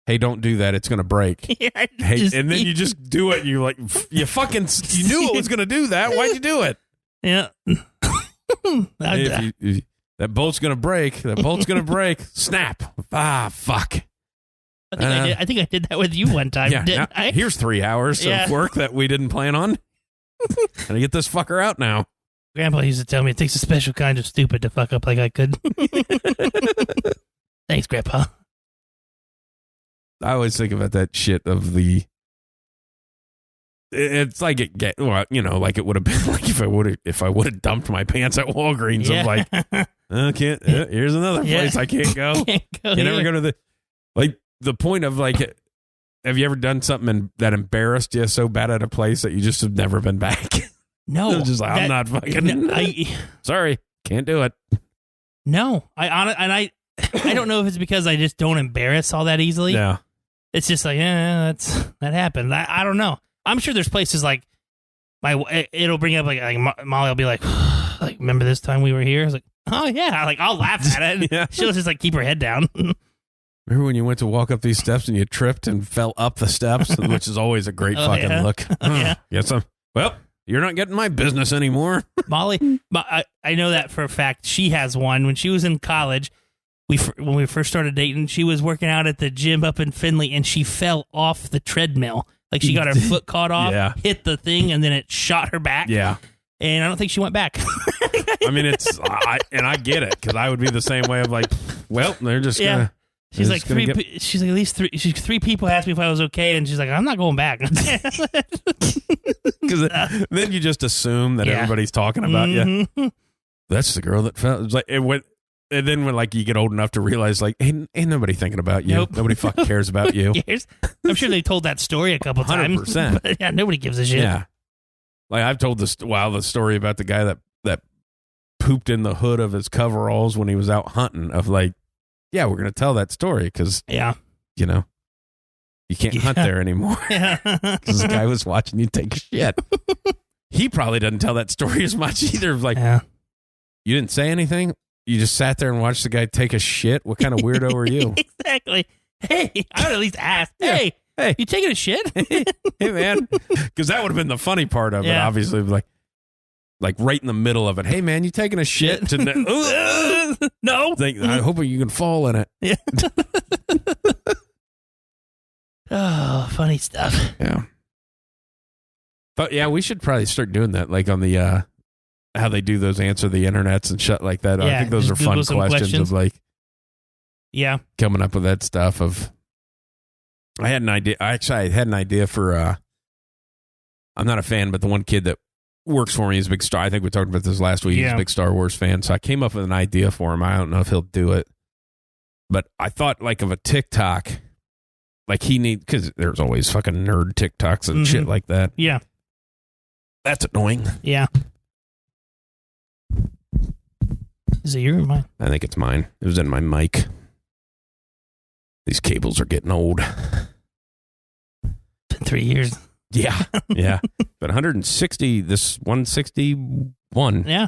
hey, don't do that. It's going to break. Yeah, and then you just do it. And you're like, you knew it was going to do that. Why'd you do it? Yeah. That bolt's going to break. That bolt's going to break. Snap. Ah, fuck. I think I did that with you one time, didn't I? Here's 3 hours of work that we didn't plan on. Gotta get this fucker out now. Grandpa used to tell me it takes a special kind of stupid to fuck up like I could. Thanks, Grandpa. I always think about that shit of the. It's like like it would have been like if I would have dumped my pants at Walgreens. Yeah. Of like, I can't. Here's another place I can't go. You never go to the point of like. Have you ever done something that embarrassed you so bad at a place that you just have never been back? No, just like, I'm not fucking. Sorry, can't do it. No, I don't know if it's because I just don't embarrass all that easily. Yeah, it's just like that happened. I don't know. I'm sure there's places like it'll bring up like Molly will be like remember this time we were here? I was like, oh yeah, like I'll laugh at it. Yeah. She'll just like keep her head down. Remember when you went to walk up these steps and you tripped and fell up the steps, which is always a great fucking look. Yeah. Yes, well, you're not getting my business anymore. Molly, I know that for a fact. She has one. When she was in college, when we first started dating, she was working out at the gym up in Findlay, and she fell off the treadmill. Like she got her foot caught off, hit the thing, and then it shot her back. Yeah. And I don't think she went back. I mean, I get it, because I would be the same way of like, well, they're just going to. She's like she's like at least three people asked me if I was okay, and she's like, I'm not going back. Because then you just assume that everybody's talking about you. That's the girl that fell. It's like and then when like you get old enough to realize like ain't nobody thinking about you. Nope. Nobody fucking cares about you. I'm sure they told that story a couple times. 100%. But yeah, nobody gives a shit. Yeah, like I've told the story about the guy that pooped in the hood of his coveralls when he was out hunting. Of like. Yeah, we're going to tell that story because, you can't hunt there anymore. Because the guy was watching you take a shit. He probably doesn't tell that story as much either. Like, you didn't say anything? You just sat there and watched the guy take a shit? What kind of weirdo are you? Exactly. Hey, I would at least ask, hey, you taking a shit? Hey, man. Because that would have been the funny part of it, obviously. Like right in the middle of it. Hey, man, you taking a shit? No. I hope you can fall in it. Yeah. Oh, funny stuff. Yeah. But yeah, we should probably start doing that. Like on the, how they do those answer the internets and shit like that. I think those are fun questions of like, coming up with that stuff of, I had an idea for, I'm not a fan, but the one kid that works for me is a big star. I think we talked about this last week. He's a big Star Wars fan. So I came up with an idea for him. I don't know if he'll do it. But I thought like of a TikTok. Like because there's always fucking nerd TikToks and shit like that. Yeah. That's annoying. Yeah. Is it your or mine? I think it's mine. It was in my mic. These cables are getting old. Been 3 years. Yeah, yeah. But 160, this 161. Yeah.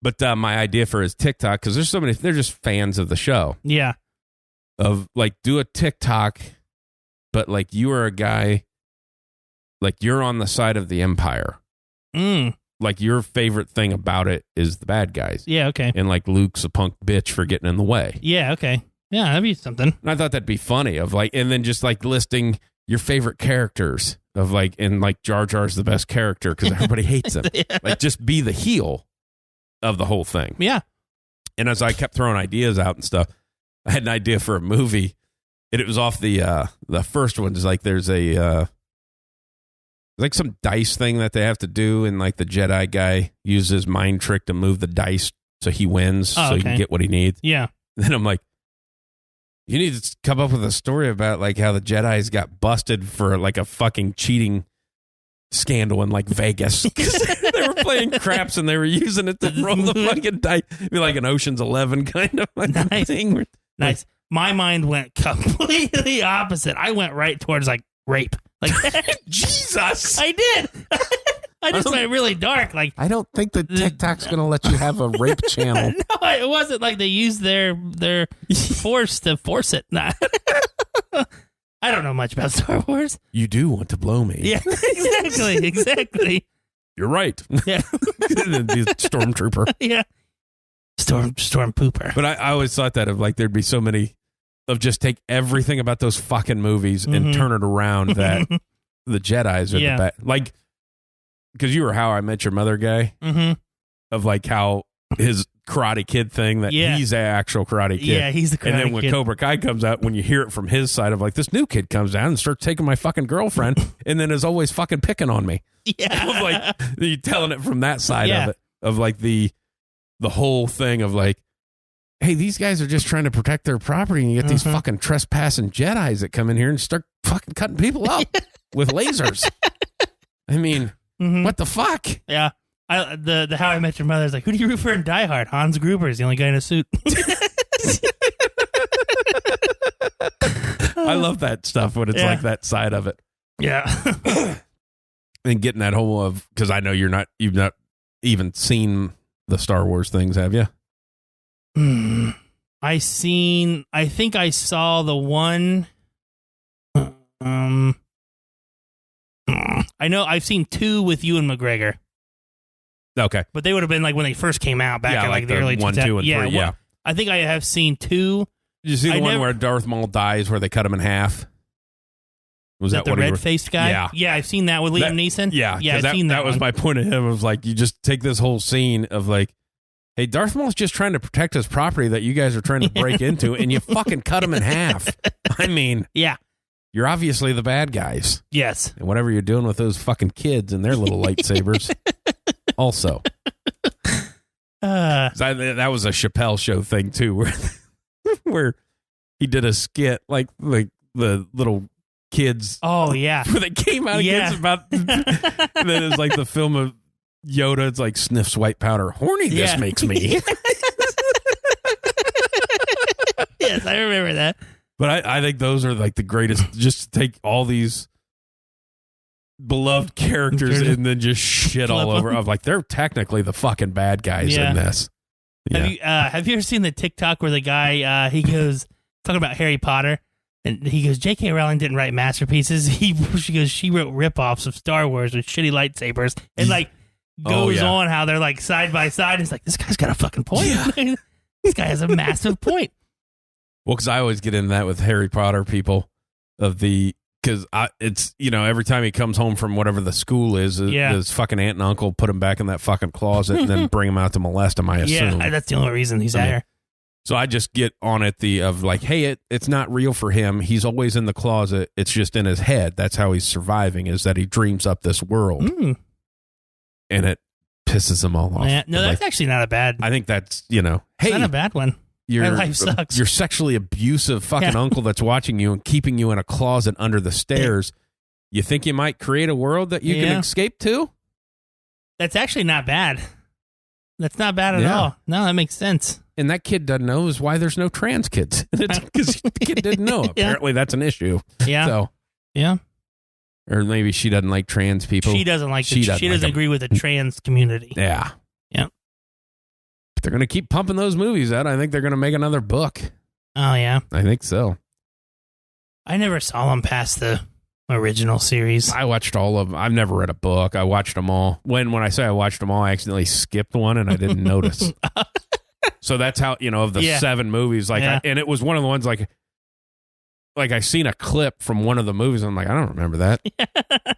But my idea for his TikTok, because there's so many, they're just fans of the show. Yeah. Of like, do a TikTok, but like you are a guy, like you're on the side of the Empire. Like your favorite thing about it is the bad guys. Yeah, okay. And like Luke's a punk bitch for getting in the way. Yeah, okay. Yeah, that'd be something. And I thought that'd be funny of like, and then just like listing your favorite characters of like, and like Jar Jar's the best character because everybody hates him. Like just be the heel of the whole thing. Yeah. And as I kept throwing ideas out and stuff, I had an idea for a movie. And it was off the first one. Is like there's a like some dice thing that they have to do, and like the Jedi guy uses his mind trick to move the dice so he wins, so he can get what he needs. Yeah. Then I'm like, you need to come up with a story about like how the Jedi's got busted for like a fucking cheating scandal in like Vegas. 'Cause they were playing craps and they were using it to roll the fucking dice. It'd be like an Ocean's 11 kind of like thing. Nice. My mind went completely opposite. I went right towards like rape. Like Jesus. I did. I just went really dark. Like I don't think that TikTok's going to let you have a rape channel. No, it wasn't like they used their force to force it. Nah. I don't know much about Star Wars. You do want to blow me. Yeah, exactly. You're right. Yeah. The stormtrooper. Yeah. Storm pooper. But I always thought that of like there'd be so many of just take everything about those fucking movies and turn it around that the Jedis are the best. Like, because you were How I Met Your Mother guy of like how his Karate Kid thing that he's an actual Karate Kid. Yeah, he's the Karate Kid. And then when Cobra Kai comes out, when you hear it from his side of like this new kid comes down and starts taking my fucking girlfriend and then is always fucking picking on me. Yeah. Of like you telling it from that side of it. Of like the whole thing of like, hey, these guys are just trying to protect their property and you get these fucking trespassing Jedis that come in here and start fucking cutting people up with lasers. I mean, what the fuck? Yeah. The How I Met Your Mother is like, who do you root for in Die Hard? Hans Gruber is the only guy in a suit. I love that stuff when it's like that side of it. Yeah. And getting that whole of, because I know you've not even seen the Star Wars things, have you? I think I saw the one. I know I've seen 2 with Ewan McGregor. Okay. But they would have been like when they first came out back in like the early 1, 2, and 3. Yeah. I think I have seen 2. Did you see the one where Darth Maul dies where they cut him in half? Was that the what red-faced guy? Yeah. Yeah, I've seen that with Liam Neeson. Yeah. Yeah, I've seen that. That was my point of him. Of like, you just take this whole scene of like, hey, Darth Maul's just trying to protect his property that you guys are trying to break into, and you fucking cut him in half. I mean, you're obviously the bad guys. Yes. And whatever you're doing with those fucking kids and their little lightsabers, also. That was a Chappelle show thing too, where he did a skit like the little kids. Oh yeah, where they came out against about. And then it's like the film of Yoda. It's like sniffs white powder. Horny this makes me. Yes, I remember that. But I think those are like the greatest. Just to take all these beloved characters and then just shit all over. Of like they're technically the fucking bad guys in this. Yeah. Have you ever seen the TikTok where the guy he goes talking about Harry Potter and he goes, J.K. Rowling didn't write masterpieces. She wrote ripoffs of Star Wars with shitty lightsabers and like goes on how they're like side by side. It's like this guy's got a fucking point. Yeah. This guy has a massive point. Well, because I always get into that with Harry Potter people because it's, every time he comes home from whatever the school is, his fucking aunt and uncle put him back in that fucking closet and then bring him out to molest him, I assume. Yeah, that's the only reason he's there. So I just get on it of like, hey, it's not real for him. He's always in the closet. It's just in his head. That's how he's surviving, is that he dreams up this world. And it pisses him all off. Yeah, no, that's actually not a bad. I think that's, hey. Not a bad one. My life sucks. Your sexually abusive fucking uncle that's watching you and keeping you in a closet under the stairs. You think you might create a world that you can escape to? That's actually not bad. That's not bad at all. No, that makes sense. And that kid doesn't know is why there's no trans kids. It's because the kid didn't know. Apparently that's an issue. Yeah. So, or maybe she doesn't like trans people. She doesn't like she doesn't agree with the trans community. Yeah. Yeah. But they're going to keep pumping those movies out. I think they're going to make another book. Oh, yeah. I think so. I never saw them past the original series. I watched all of them. I've never read a book. I watched them all. When I say I watched them all, I accidentally skipped one and I didn't notice. So that's how, of the 7 movies, and it was one of the ones like I seen a clip from one of the movies. And I'm like, I don't remember that.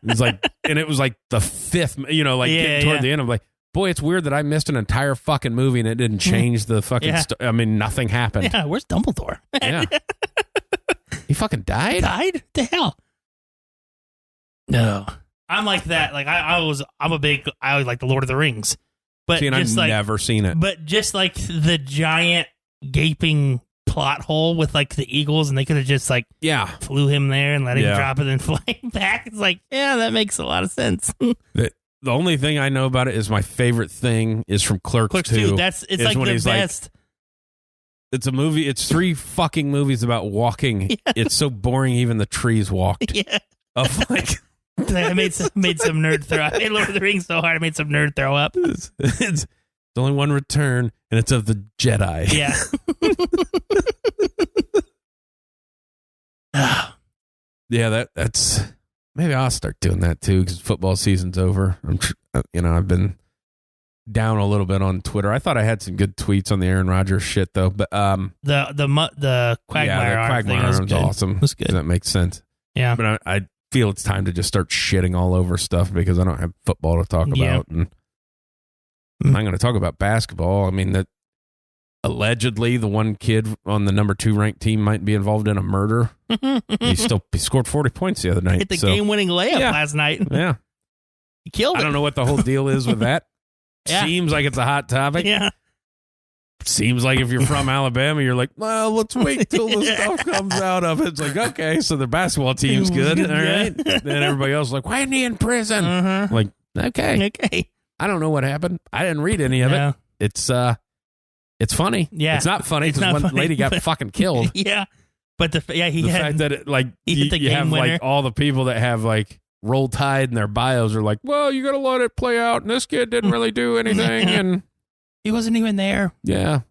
It's like, and it was like the 5th, getting toward the end. I'm like, boy, it's weird that I missed an entire fucking movie and it didn't change the fucking I mean, nothing happened. Yeah, where's Dumbledore? Yeah. He fucking died? Died? What the hell? No. I'm like that. Like, I always like the Lord of the Rings. But I've never seen it. But just like the giant gaping plot hole with like the Eagles, and they could have just like flew him there and let him drop it and fly back. It's like, yeah, that makes a lot of sense. The only thing I know about it is my favorite thing is from Clerks 2. It's like the best. It's a movie. It's 3 fucking movies about walking. Yeah. It's so boring. Even the trees walked. Yeah. Of like, I made some nerd throw up. I made Lord of the Rings so hard I made some nerd throw up. It's only one return, and it's of the Jedi. Yeah. Yeah, that's maybe I'll start doing that too because football season's over. I've been down a little bit on Twitter. I thought I had some good tweets on the Aaron Rodgers shit though, but the Quagmire thing was awesome. It was good. That makes sense. Yeah, but I feel it's time to just start shitting all over stuff because I don't have football to talk about, and I'm not going to talk about basketball. I mean that. Allegedly, the one kid on the number 2 ranked team might be involved in a murder. He scored 40 points the other night. Hit the game-winning layup last night. Yeah. He killed it. I don't know what the whole deal is with that. Yeah. Seems like it's a hot topic. Yeah. Seems like if you're from Alabama, you're like, well, let's wait till the stuff comes out of it. It's like, okay, so the basketball team's good. All right. Then everybody else is like, why isn't he in prison? Like, okay. I don't know what happened. I didn't read any of it. It's funny. Yeah. It's not funny because one lady got fucking killed. Yeah. But the fact that you have winner. like all the people that have like Roll Tide in their bios are like, well, you got to let it play out. And this kid didn't really do anything. And he wasn't even there. Yeah.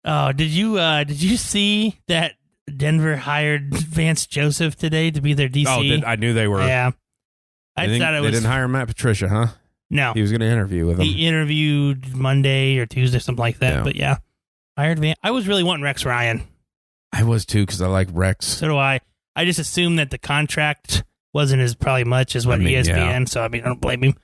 Oh, did you see that Denver hired Vance Joseph today to be their DC? Oh, I knew they were. Yeah. I thought it was. They didn't hire Matt Patricia, huh? No. He was going to interview with him. He interviewed Monday or Tuesday, something like that. Yeah. But yeah, hired Vance. I was really wanting Rex Ryan. I was too because I like Rex. So do I. I just assumed that the contract wasn't as probably much as what ESPN. Yeah. So I don't blame him.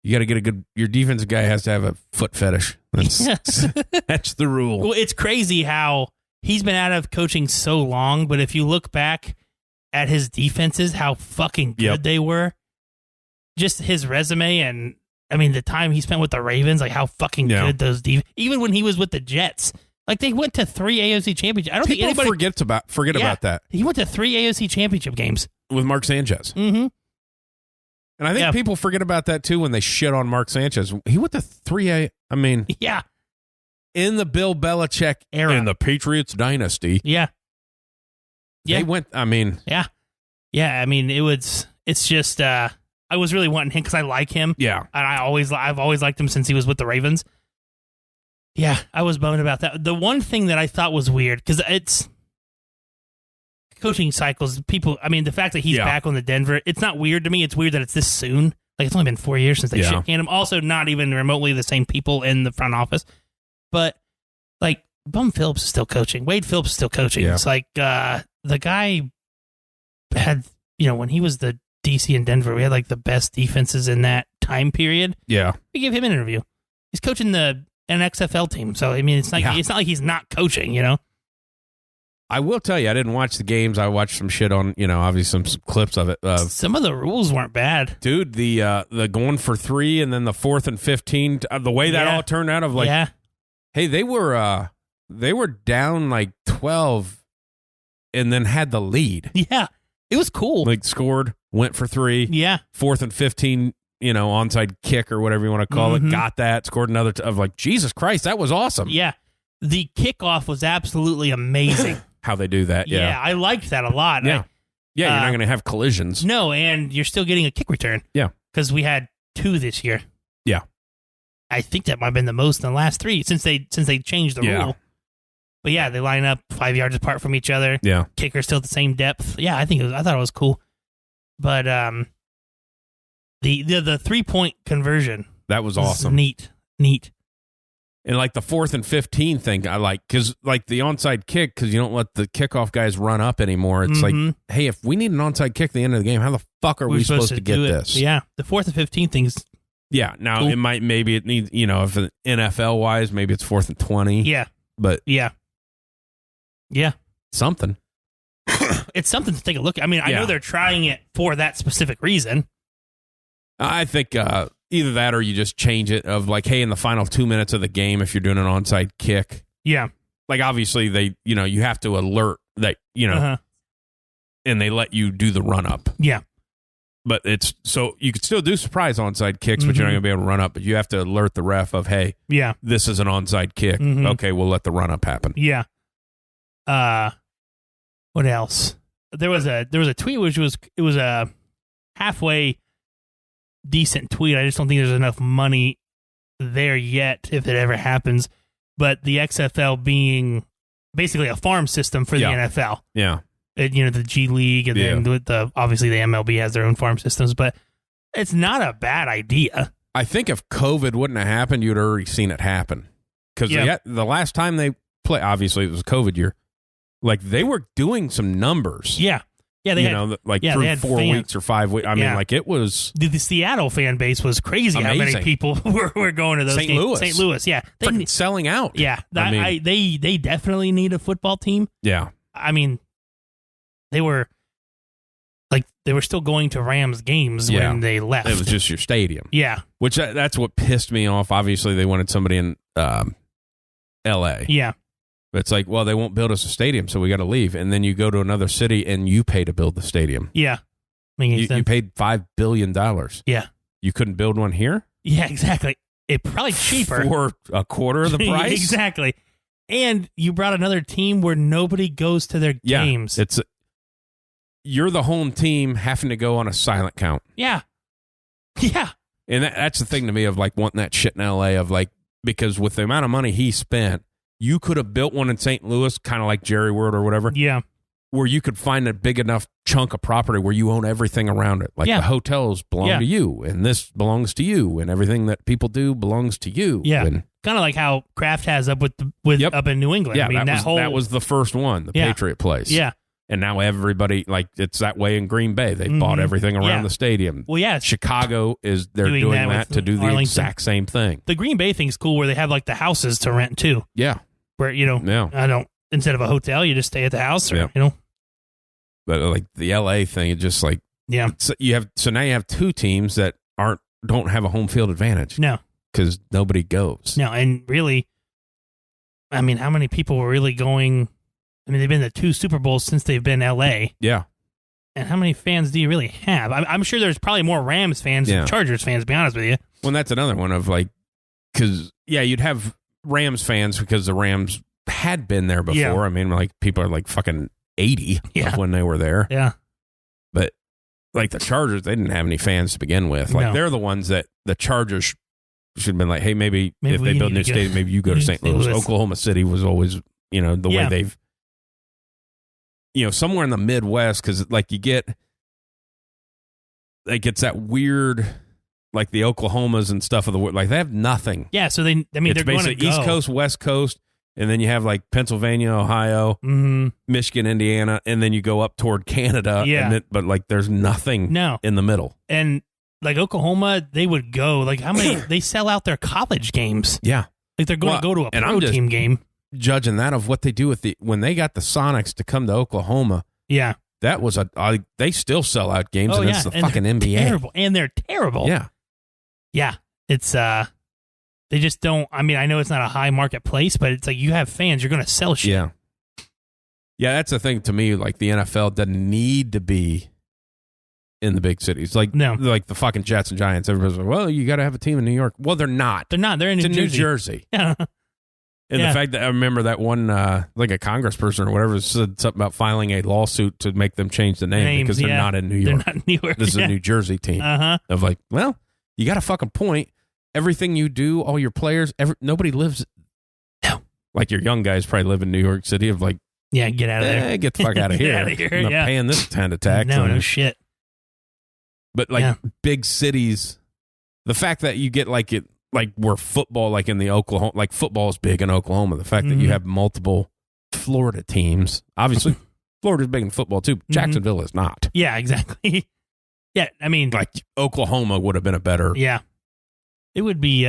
You got to get your defensive guy has to have a foot fetish. That's the rule. Well, it's crazy how he's been out of coaching so long, but if you look back at his defenses, how fucking good they were. Just his resume and the time he spent with the Ravens, like how fucking good those even when he was with the Jets, like they went to 3 AFC championships. I don't think anybody forget about that. He went to 3 AFC championship games with Mark Sanchez. Mm-hmm. And I think people forget about that too when they shit on Mark Sanchez. He went to 3A. In the Bill Belichick era, in the Patriots dynasty. Yeah. They went. Yeah. It's just. I was really wanting him because I like him. Yeah. And I've always liked him since he was with the Ravens. Yeah, I was bummed about that. The one thing that I thought was weird, because it's coaching cycles, the fact that he's back on the Denver, it's not weird to me. It's weird that it's this soon. Like, it's only been 4 years since they shit canned him. Also, not even remotely the same people in the front office. But, like, Bum Phillips is still coaching. Wade Phillips is still coaching. Yeah. It's like, the guy had, when he was the DC in Denver, we had like the best defenses in that time period. Yeah. We gave him an interview. He's coaching an XFL team. So, it's not like he's not coaching, I will tell you, I didn't watch the games. I watched some shit on, obviously some clips of it. Some of the rules weren't bad. Dude, the going for 3 and then the 4th and 15, the way that all turned out of like, hey, they were down like 12 and then had the lead. Yeah. It was cool. Like scored, went for 3. Yeah. 4th and 15, onside kick or whatever you want to call it. Got that. Scored another. Of like, Jesus Christ, that was awesome. Yeah. The kickoff was absolutely amazing. How they do that. Yeah. I liked that a lot. Yeah. You're not going to have collisions. No, and you're still getting a kick return. Yeah. Because we had 2 this year. Yeah. I think that might have been the most in the last 3 since they changed the rule. But yeah, they line up 5 yards apart from each other. Yeah. Kicker's still at the same depth. Yeah, I thought it was cool. But the 3-point conversion. That was awesome. Neat. And like the 4th and 15 thing, I like, because like the onside kick, because you don't let the kickoff guys run up anymore. It's like, hey, if we need an onside kick at the end of the game, how the fuck are we supposed to get this? Yeah, the 4th and 15 things. Yeah, now cool. It needs, if NFL wise, maybe it's 4th and 20. Yeah, but yeah, something. It's something to take a look at. I know they're trying it for that specific reason. I think either that or you just change it of like, hey, in the final 2 minutes of the game, if you're doing an onside kick, like obviously they, you have to alert that, and they let you do the run up. Yeah. But it's so you could still do surprise onside kicks, but you're not going to be able to run up. But you have to alert the ref of, hey, this is an onside kick. Okay, we'll let the run up happen. Yeah. What else? There was a tweet which was a halfway decent tweet. I just don't think there's enough money there yet if it ever happens. But the XFL being basically a farm system for the NFL. Yeah. The G League and then obviously the MLB has their own farm systems, but it's not a bad idea. I think if COVID wouldn't have happened, you'd already seen it happen. Because the last time they played, obviously it was a COVID year, like they were doing some numbers. Yeah. Yeah, they through 4 weeks or 5 weeks. I mean, like it was the Seattle fan base was crazy. Amazing. How many people were going to those games? St. Louis, yeah, selling out. Yeah, they definitely need a football team. Yeah, I mean, they were still going to Rams games when they left. It was just your stadium. Yeah, which that's what pissed me off. Obviously, they wanted somebody in L.A. Yeah. But it's like, well, they won't build us a stadium, so we got to leave. And then you go to another city and you pay to build the stadium. Yeah. You paid $5 billion. Yeah. You couldn't build one here? Yeah, exactly. It probably cheaper. For a quarter of the price? Exactly. And you brought another team where nobody goes to their games. You're the home team having to go on a silent count. Yeah. Yeah. And that's the thing to me of like wanting that shit in LA of like, because with the amount of money he spent, you could have built one in St. Louis, kind of like Jerry World or whatever. Yeah. Where you could find a big enough chunk of property where you own everything around it. Like the hotels belong to you, and this belongs to you, and everything that people do belongs to you. Yeah. And, kind of like how Kraft has up up in New England. Yeah, I mean, that was the first one, the Patriot Place. Yeah. And now everybody, like, it's that way in Green Bay. They bought everything around the stadium. Well, yeah. Chicago they're doing that to do the exact same thing. The Green Bay thing's cool where they have like the houses to rent too. Yeah. Where, instead of a hotel, you just stay at the house or, But like the LA thing, it just like, so now you have two teams that don't have a home field advantage. No. Because nobody goes. No. And really, I mean, how many people were really going? I mean, they've been to 2 Super Bowls since they've been LA. Yeah. And how many fans do you really have? I'm sure there's probably more Rams fans than Chargers fans, to be honest with you. Well, that's another one of like, because, you'd have Rams fans because the Rams had been there before. Yeah. I mean, like people are like fucking 80 of when they were there. Yeah. But like the Chargers, they didn't have any fans to begin with. Like they're the ones that the Chargers should have been like, hey, maybe if they build a new stadium, maybe you go to St. Louis. Oklahoma City was always, the way they've, somewhere in the Midwest, because like you get, like it's that weird, like the Oklahomas and stuff of the world, like they have nothing. Yeah, so they're going to go. East Coast, West Coast, and then you have like Pennsylvania, Ohio, Michigan, Indiana, and then you go up toward Canada. Yeah. But like there's nothing in the middle. And like Oklahoma, they would go, like how many, they sell out their college games. Yeah. Like they're going to go to a pro team game. Judging that of what they do with when they got the Sonics to come to Oklahoma. Yeah. That was they still sell out games and it's the fucking NBA. Terrible. And they're terrible. Yeah. Yeah. It's, they just don't, I mean, I know it's not a high marketplace, but it's like you have fans, you're going to sell shit. Yeah. Yeah, that's the thing to me, like the NFL doesn't need to be in the big cities. Like, like the fucking Jets and Giants. Everybody's like, well, you got to have a team in New York. Well, they're not. They're not. They're in New Jersey. Yeah. And the fact that I remember that one, like a congressperson or whatever, said something about filing a lawsuit to make them change the name because they're not in New York. They're not in New York. This is a New Jersey team. Of like, well, you got a fucking point. Everything you do, all your players, nobody lives. No. Like your young guys probably live in New York City of like, get out of there. Get the fuck out of here. Out of here. I'm not paying this kind of tax. No shit. But like big cities, the fact that you get like it, like where football, like in the Oklahoma, like football is big in Oklahoma. The fact that you have multiple Florida teams, obviously Florida's big in football too. Jacksonville is not. Yeah, exactly. Yeah, I mean, like Oklahoma would have been a better. Yeah, it would be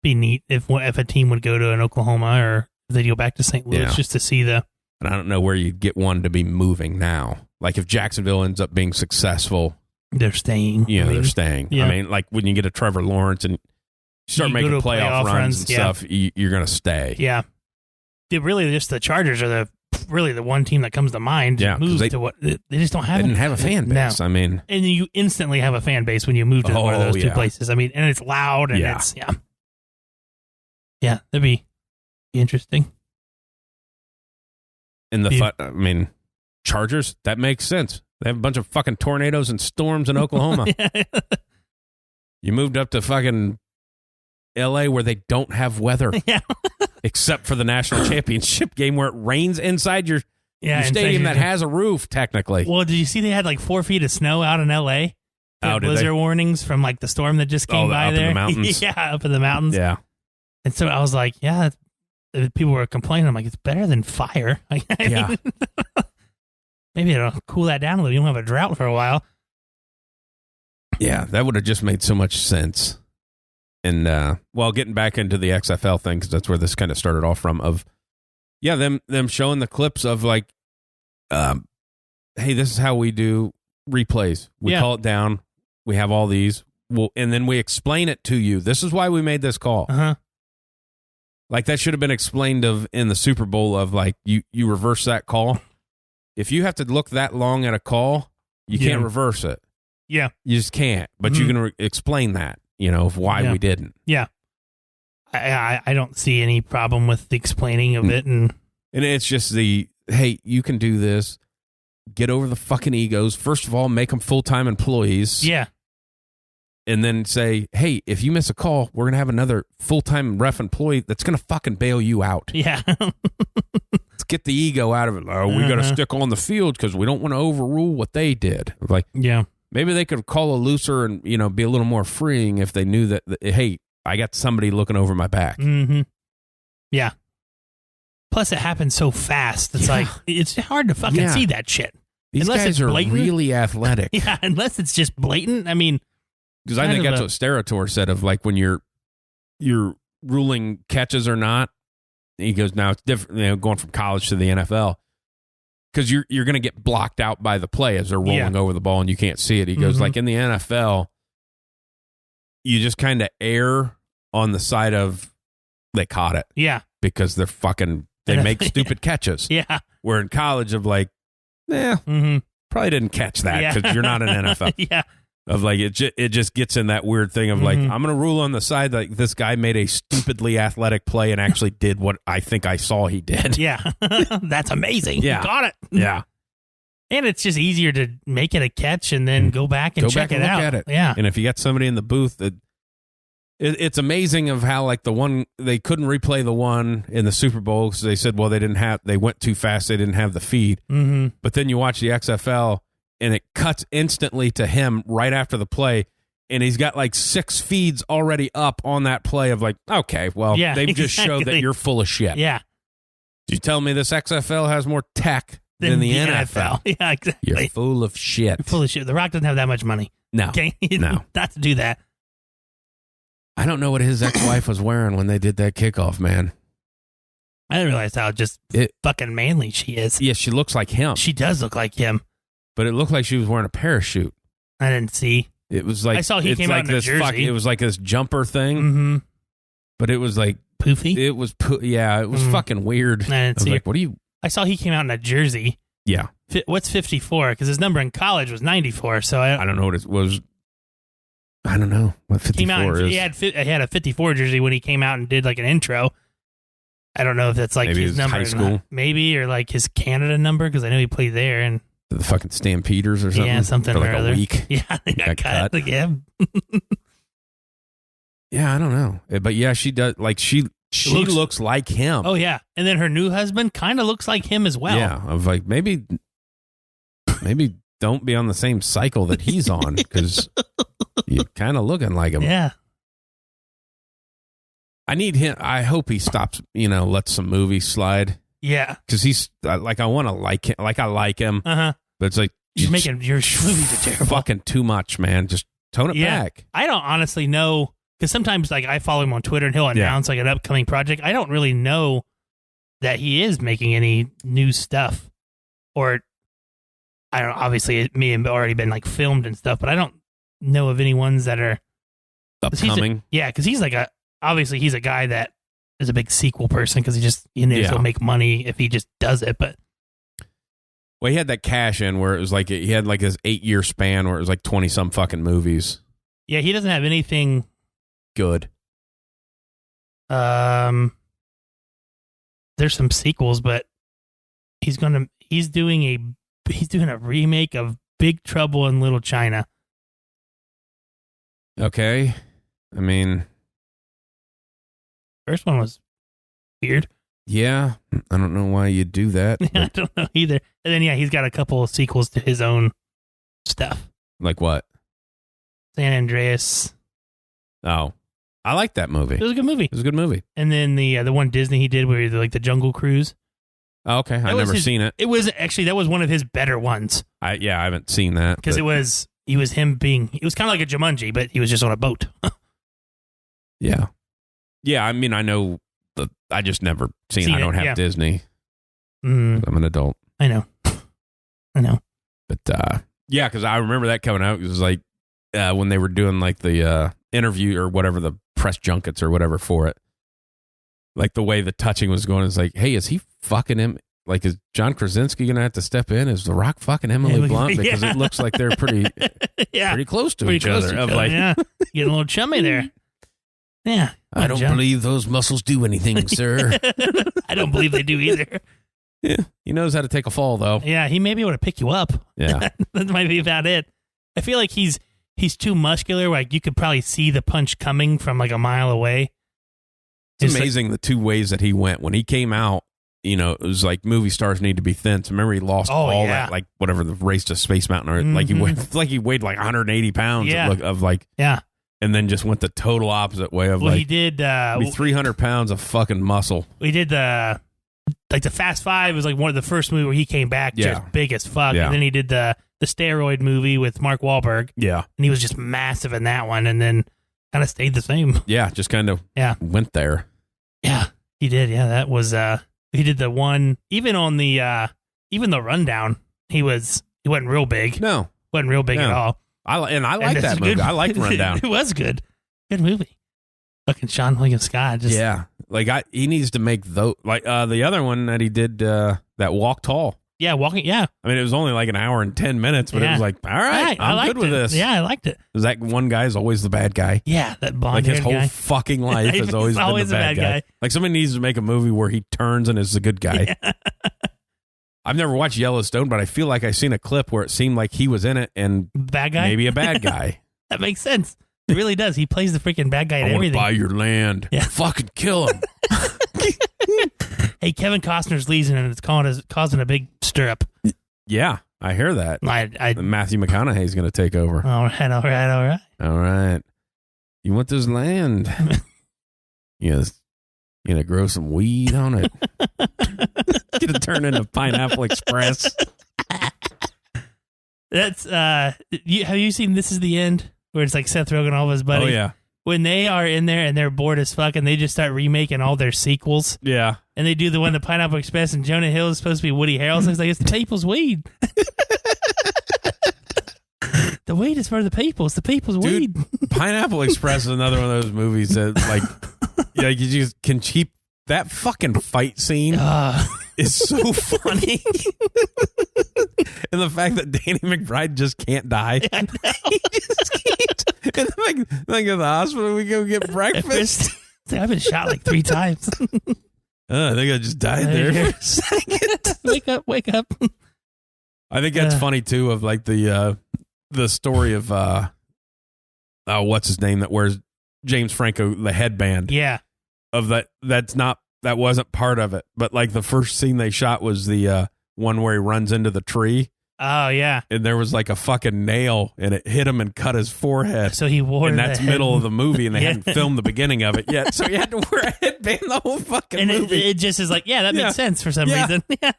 neat if a team would go to an Oklahoma or if they go back to St. Louis just to see the. But I don't know where you'd get one to be moving now. Like if Jacksonville ends up being successful, they're staying. They're staying. Yeah. I mean, like when you get a Trevor Lawrence and start making playoff runs and stuff, you're going to stay. Yeah. really just the Chargers are really the one team that comes to mind. Yeah, moves to what they just don't have. They didn't have a fan base. No. I mean, and you instantly have a fan base when you move to one of those two places. I mean, and it's loud and it's that'd be interesting. In the Chargers, that makes sense. They have a bunch of fucking tornadoes and storms in Oklahoma. You moved up to fucking LA where they don't have weather. Yeah. Except for the national championship game where it rains inside your stadium that has a roof, technically. Well, did you see they had like 4 feet of snow out in LA? Blizzard warnings from like the storm that just came by there. In the mountains. Yeah, up in the mountains. Yeah. And so I was like, people were complaining. I'm like, it's better than fire. I mean, maybe it'll cool that down a little. You don't have a drought for a while. Yeah, that would have just made so much sense. And, getting back into the XFL thing, because that's where this kind of started off from, them showing the clips of like, hey, this is how we do replays. We call it down. We have all these. And then we explain it to you. This is why we made this call. Uh-huh. Like that should have been explained in the Super Bowl of like, you reverse that call. If you have to look that long at a call, you can't reverse it. Yeah. You just can't. But you can explain that, of why we didn't. Yeah. I don't see any problem with the explaining of it. And it's just hey, you can do this. Get over the fucking egos. First of all, make them full-time employees. Yeah. And then say, hey, if you miss a call, we're going to have another full-time ref employee that's going to fucking bail you out. Yeah. Let's get the ego out of it. Oh, we got to stick on the field because we don't want to overrule what they did. Like, maybe they could call a looser and, be a little more freeing if they knew that, hey, I got somebody looking over my back. Mm-hmm. Yeah. Plus, it happens so fast. It's like, it's hard to fucking see that shit. These guys are really athletic. Yeah, unless it's just blatant. I mean, because I think that's what Sterator said of like when you're ruling catches or not. He goes, now it's different, going from college to the NFL. Because you're going to get blocked out by the play as they're rolling over the ball and you can't see it. He goes, like in the NFL, you just kind of err on the side of they caught it. Yeah. Because they make stupid catches. Yeah. Where in college of like, probably didn't catch that because you're not an NFL. Yeah. Of like, it just gets in that weird thing of like, I'm going to rule on the side like this guy made a stupidly athletic play and actually did what I think I saw he did. Yeah. That's amazing. Yeah. You got it. Yeah. And it's just easier to make it a catch and then go back and check it out. Look at it. Yeah. And if you got somebody in the booth, it's amazing of how like the one, they couldn't replay the one in the Super Bowl because they said, well, they went too fast. They didn't have the feed. Mm-hmm. But then you watch the XFL and it cuts instantly to him right after the play. And he's got like 6 feeds already up on that play of like, okay, well, they've just showed that you're full of shit. Yeah. Did you tell me this XFL has more tech than the NFL? Yeah, exactly. You're full of shit. You're full of shit. The Rock doesn't have that much money. No. Okay? No. Not to do that. I don't know what his ex-wife was wearing when they did that kickoff, man. I didn't realize how fucking manly she is. Yeah, she looks like him. She does look like him. But it looked like she was wearing a parachute. I didn't see. It was like I saw he came out in a jersey. It was like this jumper thing. Mm-hmm. But it was like poofy. It was it was fucking weird. I didn't see. Like, what are you? I saw he came out in a jersey. Yeah. What's 54? Because his number in college was 94. So I don't know what it was. I don't know what 54 is. He had a 54 jersey when he came out and did like an intro. I don't know if that's like maybe his number high school. Maybe, or like his Canada number, because I know he played there. And the fucking Stampeders or something. Yeah, something for like or other. A week. Yeah, they got cut. Like, yeah. Yeah, I don't know. But yeah, she does. Like she looks like him. Oh, yeah. And then her new husband kind of looks like him as well. Yeah. Of like, maybe don't be on the same cycle that he's on because you're kind of looking like him. Yeah. I need him. I hope he stops, lets some movies slide. Yeah. Because he's like, I want to like him. Like, I like him. Uh-huh. But it's like, your movies are terrible. Fucking too much, man. Just tone it back. I don't honestly know. Because sometimes, like, I follow him on Twitter and he'll announce like an upcoming project. I don't really know that he is making any new stuff, or I don't. Obviously, it may have already been like filmed and stuff, but I don't know of any ones that are upcoming. Because he's like obviously he's a guy that is a big sequel person because he knows he'll make money if he just does it. But well, he had that cash in where it was like he had like his 8-year span where it was like 20 some fucking movies. Yeah, he doesn't have anything good. There's some sequels, but he's doing a remake of Big Trouble in Little China. Okay. I mean, first one was weird. Yeah, I don't know why you'd do that. I don't know either. And then he's got a couple of sequels to his own stuff. Like what? San Andreas. Oh, I like that movie. It was a good movie. And then the one Disney he did where he did like the Jungle Cruise. Oh, okay, I've never seen it. It was actually that was one of his better ones. I haven't seen that because it was him being. It was kind of like a Jumanji, but he was just on a boat. Yeah. I mean, I know. I just never seen it. I don't have Disney. I'm an adult. I know. But yeah, because I remember that coming out. It was like when they were doing like the interview or whatever, the press junkets or whatever for it. Like the way the touching was going, it's like, hey, is he fucking him? Like, is John Krasinski gonna have to step in? Is The Rock fucking Emily Blunt? Because it looks like they're pretty close to each other. Getting a little chummy there. Yeah. I don't believe those muscles do anything, sir. I don't believe they do either. Yeah. He knows how to take a fall, though. Yeah, he may be able to pick you up. Yeah. That might be about it. I feel like he's too muscular. Like, you could probably see the punch coming from like a mile away. It's amazing the two ways that he went. When he came out, it was like movie stars need to be thin. So remember he lost all that, like whatever the race to Space Mountain, or like he weighed like 180 pounds and then just went the total opposite way of he did 300 pounds of fucking muscle. We did the Fast Five was like one of the first movies where he came back just big as fuck. Yeah. And then he did the steroid movie with Mark Wahlberg. Yeah. And he was just massive in that one, and then kind of stayed the same. Yeah, just kind of went there. Yeah, he did. Yeah, that was he did the one even on the even the Rundown. He wasn't real big. No. Wasn't real big at all. I like that movie. I like Rundown. It was good. Good movie. Fucking Sean William Scott. He needs to make those. Like the other one that he did, that Walk Tall. Yeah, walking. Yeah. I mean, it was only like an hour and 10 minutes, but it was like, all right, I'm good with this. Yeah, I liked it. Because that one guy is always the bad guy. Yeah, that blonde like his whole fucking life has always been the bad guy. Like somebody needs to make a movie where he turns and is the good guy. Yeah. I've never watched Yellowstone, but I feel like I seen a clip where it seemed like he was in it and bad guy, maybe a bad guy. That makes sense. It really does. He plays the freaking bad guy in everything. I want to buy your land. Yeah. Fucking kill him. Hey, Kevin Costner's leaving and it's causing a big stir-up. Yeah, I hear that. Matthew McConaughey's going to take over. All right. You want this land? Yes. You going to grow some weed on it? Going to turn into Pineapple Express. That's, have you seen This Is the End? Where it's like Seth Rogen and all of his buddies. Oh, yeah. When they are in there and they're bored as fuck and they just start remaking all their sequels. Yeah. And they do the one, the Pineapple Express, and Jonah Hill is supposed to be Woody Harrelson. It's like, it's the people's weed. The weed is for the people. It's the people's weed. Pineapple Express is another one of those movies that, like, you just can keep that fucking fight scene is so funny. And the fact that Danny McBride just can't die. He just can't. And like at the hospital, we go get breakfast. I've been shot like 3 times. I think I just died there for a second. Wake up. I think that's funny too, of like the story of what's his name that wears James Franco the headband. Yeah. Of that wasn't part of it. But like the first scene they shot was the one where he runs into the tree. Oh, yeah. And there was like a fucking nail and it hit him and cut his forehead. So he wore And that's middle of the movie and they hadn't filmed the beginning of it yet. So he had to wear a headband the whole fucking movie. It just is like, that makes sense for some reason. Yeah.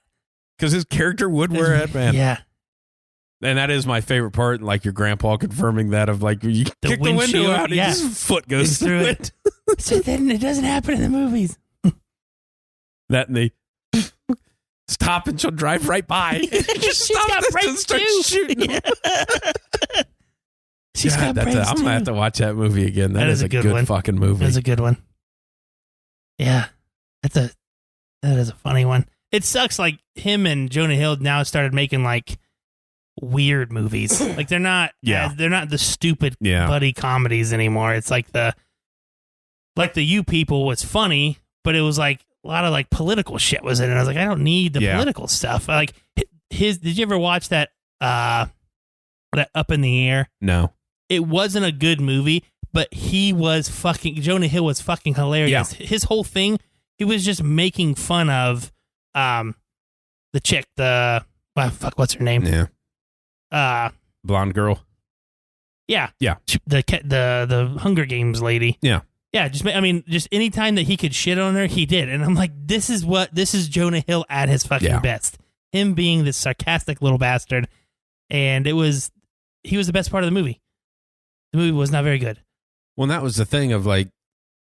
Because his character would wear a headband. Yeah. And that is my favorite part, like your grandpa confirming that of like, you kick the window out and his foot goes through it. So then it doesn't happen in the movies. That and they stop and she'll drive right by. Just stop and start shooting. Yeah. She's got brains I'm going to have to watch that movie again. That is a good fucking movie. That's a good one. Yeah, that is a funny one. It sucks. Like him and Jonah Hill now started making like weird movies. Like they're not the stupid buddy comedies anymore. It's like the You People was funny, but it was like a lot of like political shit was in it. I was like, I don't need the political stuff. Like did you ever watch that Up in the Air? No. It wasn't a good movie, but Jonah Hill was fucking hilarious. Yeah. His whole thing, he was just making fun of the chick, what's her name? Yeah. Blonde girl. Yeah. Yeah. The Hunger Games lady. Yeah. Yeah, just any time that he could shit on her, he did. And I'm like, this is Jonah Hill at his fucking best. Him being this sarcastic little bastard. And he was the best part of the movie. The movie was not very good. Well, that was the thing of like,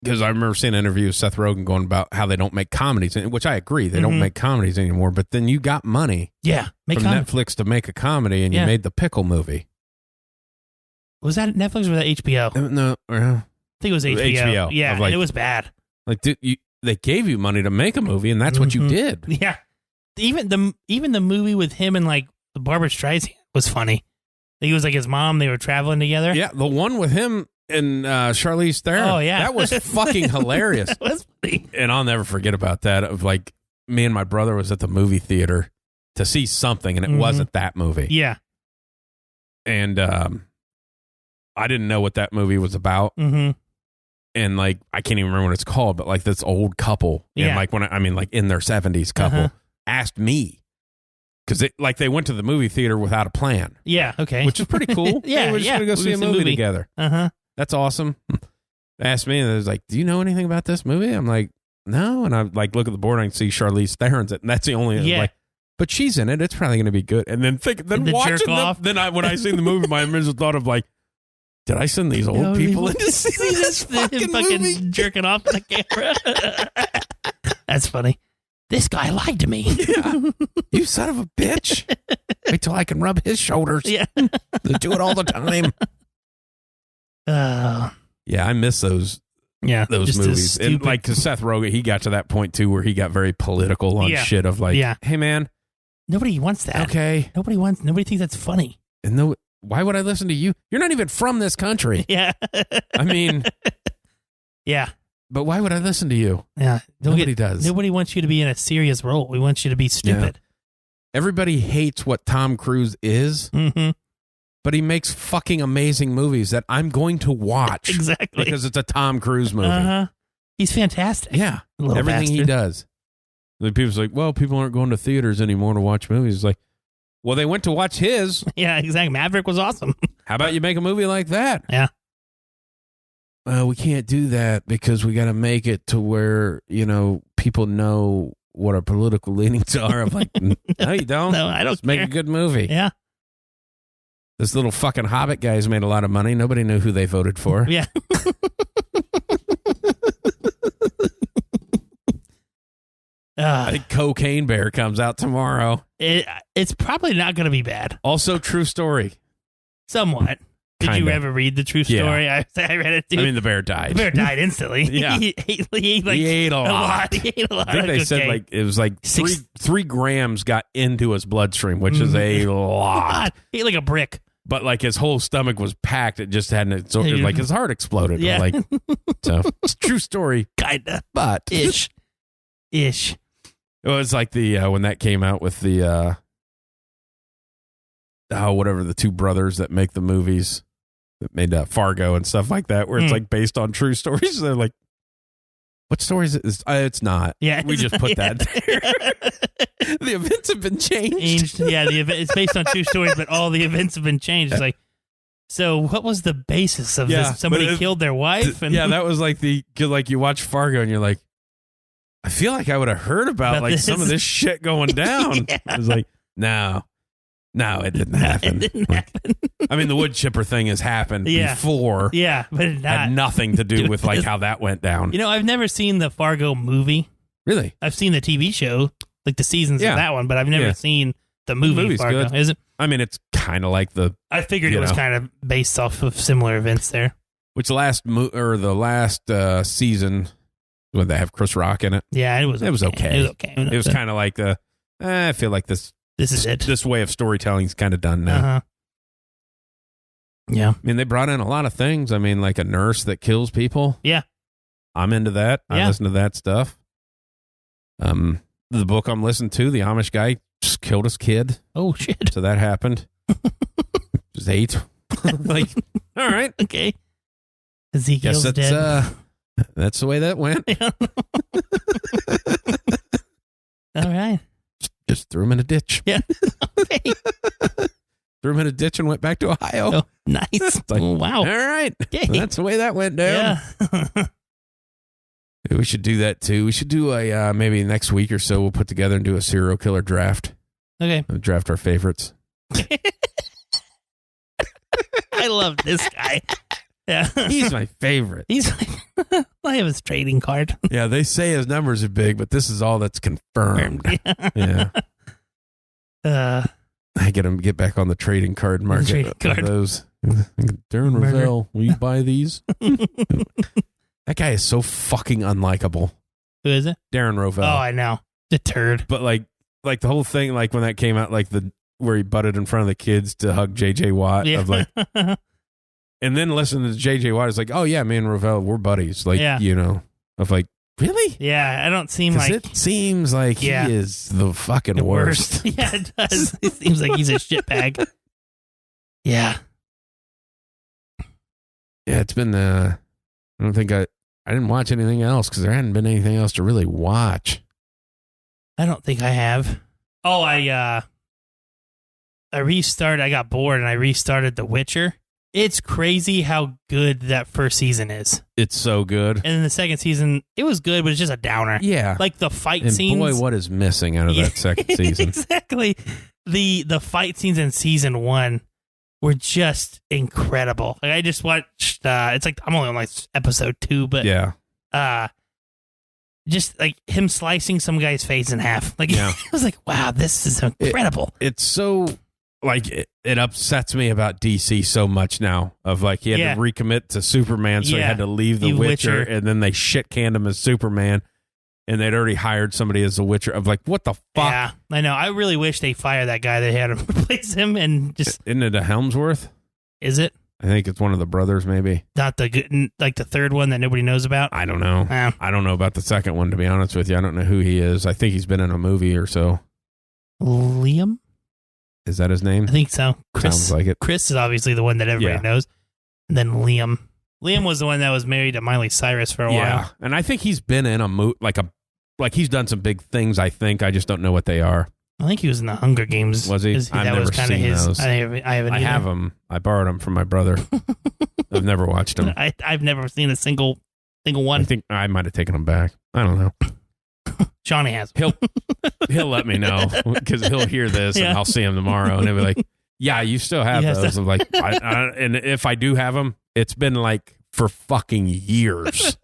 because I remember seeing an interview with Seth Rogen going about how they don't make comedies, which I agree. They don't make comedies anymore, but then you got money Netflix to make a comedy, and you made the Pickle movie. Was that Netflix or was that HBO? No. I think it was HBO. Yeah, like, and it was bad. Like, they gave you money to make a movie, and that's what you did. Yeah. Even the movie with him and like Barbara Streisand was funny. He was like his mom. They were traveling together. Yeah, the one with him and Charlize Theron. Oh yeah, that was fucking hilarious. That was funny. And I'll never forget about that. Of like, me and my brother was at the movie theater to see something, and it wasn't that movie. Yeah. And I didn't know what that movie was about. Mm-hmm. And like, I can't even remember what it's called, but like this old couple, and like like in their 70s couple, asked me. Because they went to the movie theater without a plan. Yeah, okay. Which is pretty cool. Yeah, we're just going to go see a movie together. Uh-huh. That's awesome. They asked me, and they was like, do you know anything about this movie? I'm like, no. And I like look at the board, and I can see Charlize Theron's it, and that's the only like, but she's in it. It's probably going to be good. And then watching them, when I seen the movie, my initial thought of like, did I send these old people in to see this fucking movie? Jerking off the camera. That's funny. This guy lied to me. Yeah. You son of a bitch. Wait till I can rub his shoulders. Yeah. They do it all the time. Yeah, I miss those movies. And like, cause Seth Rogen, he got to that point too where he got very political on shit of like, hey man. Nobody wants that. Okay. Nobody thinks that's funny. And why would I listen to you? You're not even from this country. Yeah. I mean. Yeah. But why would I listen to you? Yeah. Nobody does. Nobody wants you to be in a serious role. We want you to be stupid. Yeah. Everybody hates what Tom Cruise is, but he makes fucking amazing movies that I'm going to watch. Exactly. Because it's a Tom Cruise movie. Uh-huh. He's fantastic. Yeah. Everything he does. The people's like, well, people aren't going to theaters anymore to watch movies. It's like, well, they went to watch his. Yeah, exactly. Maverick was awesome. How about you make a movie like that? Yeah. We can't do that because we got to make it to where, people know what our political leanings are. I'm like, no, you don't. No, I don't Just make a good movie. Yeah. This little fucking Hobbit guy's made a lot of money. Nobody knew who they voted for. Yeah. I think Cocaine Bear comes out tomorrow. It's probably not going to be bad. Also, true story. Somewhat. Did you ever read the true story? Yeah. I read it too. I mean, the bear died. The bear died instantly. Yeah. He ate a lot. He ate a lot. I think they said like it was like 3 grams got into his bloodstream, which is a lot. He ate like a brick. But like his whole stomach was packed. It just hadn't. So like his heart exploded. Yeah. Like, so it's a true story. Kinda. But ish. It was like the when that came out with the whatever, the 2 brothers that make the movies that made Fargo and stuff like that, where it's like based on true stories. They're like, what stories is it's not? Yeah, we just put that there. The events have been changed. Yeah, it's based on true stories, but all the events have been changed. It's like, so what was the basis of this? Somebody killed their wife? And that was like like you watch Fargo and you're like, I feel like I would have heard about like some of this shit going down. Yeah. I was like, no, it didn't happen. I mean, the wood chipper thing has happened before. Yeah, but it had nothing to do with like how that went down. I've never seen the Fargo movie. Really? I've seen the TV show, like the seasons of that one, but I've never seen the movie Fargo. Good. Is it? I mean, it's kind of like I figured it was kind of based off of similar events there. Which the last season Would they have Chris Rock in it? Yeah, it was okay. It was okay. It was okay. It was kind of like I feel like this is it. This way of storytelling is kind of done now. Uh-huh. Yeah. I mean, they brought in a lot of things. I mean, like a nurse that kills people. Yeah. I'm into that. I listen to that stuff. The book I'm listening to, the Amish guy just killed his kid. Oh, shit. So that happened. Just 8. Like, all right. Okay. Ezekiel's dead. That's the way that went. Yeah. All right. Just threw him in a ditch. Yeah. Okay. Threw him in a ditch and went back to Ohio. Oh, nice. Like, wow. All right. Okay. That's the way that went down. Yeah. We should do that too. We should do a maybe next week or so. We'll put together and do a serial killer draft. Okay. We'll draft our favorites. I love this guy. Yeah. He's my favorite. He's like, I have his trading card. Yeah, they say his numbers are big, but this is all that's confirmed. Yeah. I get back on the trading card market. Trading card. Those. Darren Ravel, will you buy these? That guy is so fucking unlikable. Who is it? Darren Rovell. Oh, I know. The turd. But like the whole thing, like when that came out, like where he butted in front of the kids to hug JJ Watt, Yeah. of like, and then listen to JJ Watt is like, oh yeah, me and Rovell, we're buddies. Like, you know, of like, really? Yeah, I don't seem 'Cause like it seems like he is the fucking the worst. Yeah, it does. It seems like he's a shitbag. Yeah. Yeah, it's been. I don't think I didn't watch anything else because there hadn't been anything else to really watch. I don't think I have. Oh, I restarted. I got bored and I restarted The Witcher. It's crazy how good that first season is. It's so good. And then the second season, it was good, but it's just a downer. Yeah. Like the fight and scenes. boy, what is missing out of that second season? Exactly. The fight scenes in season 1 were just incredible. Like I just watched, it's like, I'm only on like episode 2, but yeah. Just like him slicing some guy's face in half. Like, I was like, wow, this is incredible. It's so, like, it upsets me about DC so much now. Of like, he had to recommit to Superman, so he had to leave The Witcher, and then they shit canned him as Superman, and they'd already hired somebody as The Witcher. Of like, what the fuck? Yeah, I know. I really wish they fire that guy that had him replace him and just. Isn't it a Helmsworth? Is it? I think it's one of the brothers, maybe. Not the good, like the third one that nobody knows about? I don't know. I don't know about the second one, to be honest with you. I don't know who he is. I think he's been in a movie or so. Liam? Is that his name? I think so. Chris. Sounds like it. Chris is obviously the one that everybody knows. And then Liam. Liam was the one that was married to Miley Cyrus for a while. And I think he's been in a movie, like he's done some big things, I think. I just don't know what they are. I think he was in the Hunger Games. Was he? I've never seen those. I haven't. I have them. I borrowed them from my brother. I've never watched them. I've never seen a single one. I think I might have taken them back. I don't know. Johnny has. He'll let me know because he'll hear this and I'll see him tomorrow and he'll be like, "Yeah, you still have those." I'm like, and if I do have them, it's been like for fucking years.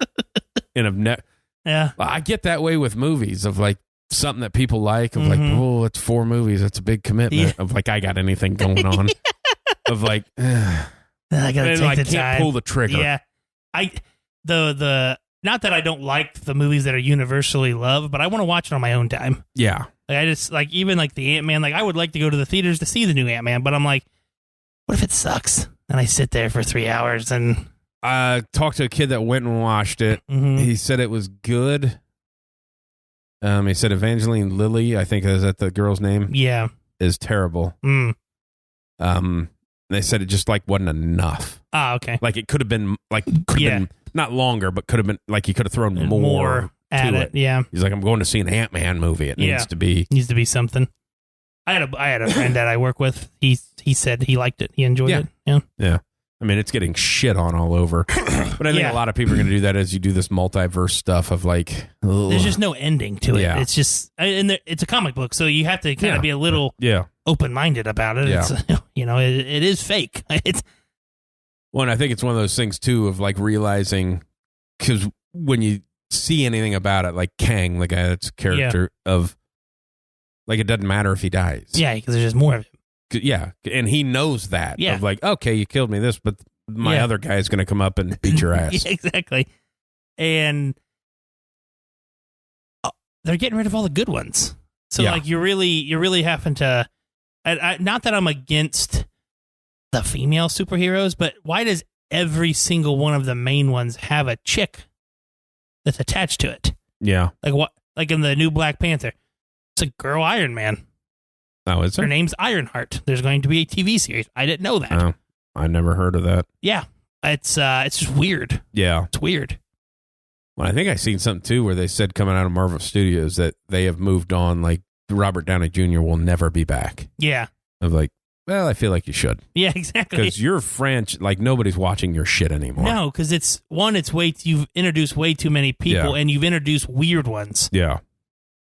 And I get that way with movies of like. Something that people like of like, oh, it's 4 movies. That's a big commitment. Of like, I got anything going on. Of like, I gotta take the can't pull the trigger. Yeah, the not that I don't like the movies that are universally loved, but I want to watch it on my own time. Yeah, like, I just like even like the Ant-Man. Like I would like to go to the theaters to see the new Ant-Man, but I'm like, what if it sucks? And I sit there for 3 hours and I talked to a kid that went and watched it. He said it was good. He said Evangeline Lilly, I think is that the girl's name? Yeah. Is terrible. They said it just like wasn't enough. Ah, okay. Like it could have been been not longer, but could have been like he could have thrown more at it. Yeah. He's like, I'm going to see an Ant-Man movie. It needs to be something. I had a friend that I work with. He said he liked it. He enjoyed it. Yeah. Yeah. I mean, it's getting shit on all over. But I think a lot of people are going to do that as you do this multiverse stuff of like... Ugh. There's just no ending to it. Yeah. It's just... And it's a comic book, so you have to kind of be a little open-minded about it. Yeah. It's, it is fake. Well, and I think it's one of those things, too, of like realizing... Because when you see anything about it, like Kang, the guy that's a character of... Like, it doesn't matter if he dies. Yeah, because there's just more of him. Yeah, and he knows that. Yeah. Of like, okay, you killed me this, but my other guy is going to come up and beat your ass. Yeah, exactly. And they're getting rid of all the good ones. So Yeah. like you're really having to. Not that I'm against the female superheroes, but why does every single one of the main ones have a chick that's attached to it? Yeah. Like what? Like in the new Black Panther, it's a girl Iron Man. Oh, is Her there? name's Ironheart. There's going to be a TV series. I didn't know that. Oh, I never heard of that. Yeah, it's just weird. Yeah. It's weird. Well, I think I seen something too where they said coming out of Marvel Studios that they have moved on. Like Robert Downey Jr. will never be back. Yeah. I'm like, well, I feel like you should. Yeah, exactly. Because you're French, like nobody's watching your shit anymore. No, because it's you've introduced way too many people, and you've introduced weird ones. Yeah.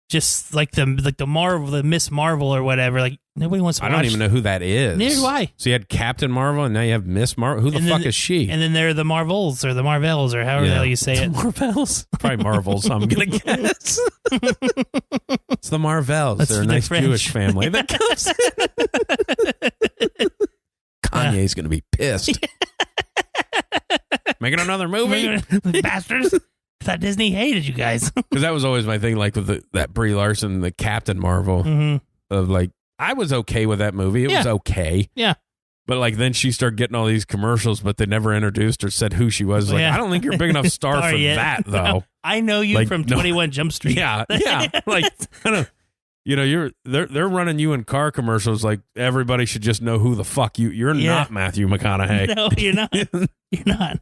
Just like the Marvel, the Miss Marvel or whatever. Like nobody wants to. I don't even know who that is. Neither do I. So you had Captain Marvel, and now you have Miss Marvel. Who the fuck is she? And then there are the Marvels or the Marvels or however the hell you say it. Marvels, probably Marvels. I'm gonna guess. It's the Marvels. That's They're a the nice French. Jewish family that comes in. Kanye's gonna be pissed. Making another movie. Bastards. I thought Disney hated you guys. Because that was always my thing, like with that Brie Larson, the Captain Marvel, of like, I was okay with that movie. It was okay. Yeah. But like then she started getting all these commercials, but they never introduced or said who she was. Like, Yeah. I don't think you're a big enough star for yet. that, though. No, I know you Like, from no. 21 Jump Street. Yeah, yeah. Like, I don't, they're running you in car commercials. Like everybody should just know who the fuck you're Yeah. not Matthew McConaughey. No, you're not. You're not.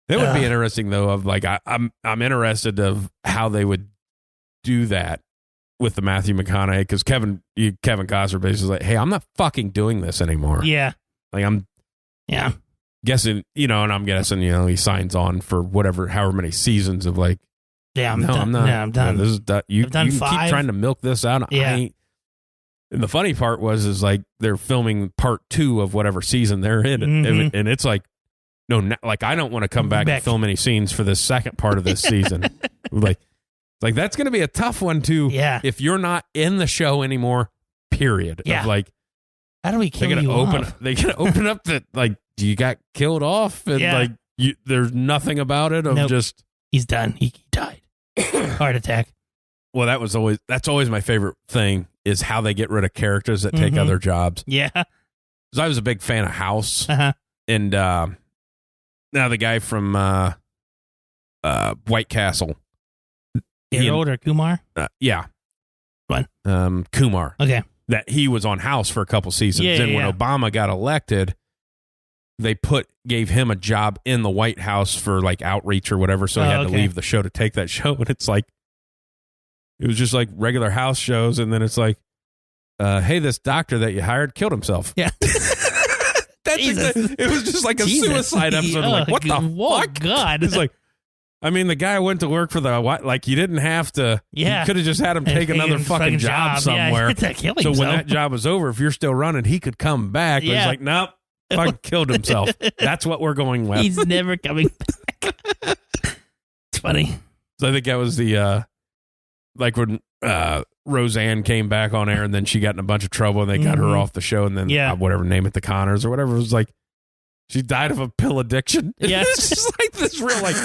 That would be interesting though. Of like, I'm interested of how they would do that with the Matthew McConaughey because Kevin Costner basically like, hey, I'm not fucking doing this anymore. Yeah. Like I'm guessing, and I'm guessing, he signs on for however many seasons of like, Yeah, I'm no, done. I'm not. Yeah, I'm done. This is done. You I've done can 5. keep trying to milk this out. Yeah. I ain't. And the funny part is like they're filming part 2 of whatever season they're in, Mhm. and it's like, no, like I don't want to come back and film any scenes for this second part of this season. like that's going to be a tough one too. Yeah. If you're not in the show anymore, period. Yeah. Of like, How do we kill they're gonna you open. off? They gonna open up that like you got killed off, and Yeah. like there's nothing about it of Nope. just. He's done. He died. Heart attack. Well, that's always my favorite thing is how they get rid of characters that take Mhm. other jobs. Yeah. Because I was a big fan of House, Uh-huh. and now the guy from White Castle, Harold or Kumar? yeah, What? Kumar, Okay. that he was on House for a couple seasons. Yeah, and yeah, when yeah. Obama got elected, they gave him a job in the White House for like outreach or whatever. So he had to okay. leave the show to take that show, and it's like it was just like regular House shows, and then it's like, hey, this doctor that you hired killed himself. Yeah. It was just like a Jesus. suicide episode. Like, what the Whoa, fuck? God. It's like, I mean, the guy went to work for like you didn't have to. Yeah. You could have just had him take another fucking job somewhere. Yeah, to kill So when himself. that job was over, if you're still running, he could come back. But Yeah. he's like, nope, fucking killed himself. That's what we're going with. He's never coming back. It's funny. So I think that was the like when Roseanne came back on air, and then she got in a bunch of trouble, and they got her Mhm. off the show, and then Yeah. whatever, name it the Connors or whatever. It was like she died of a pill addiction. Yeah. It's just like this real like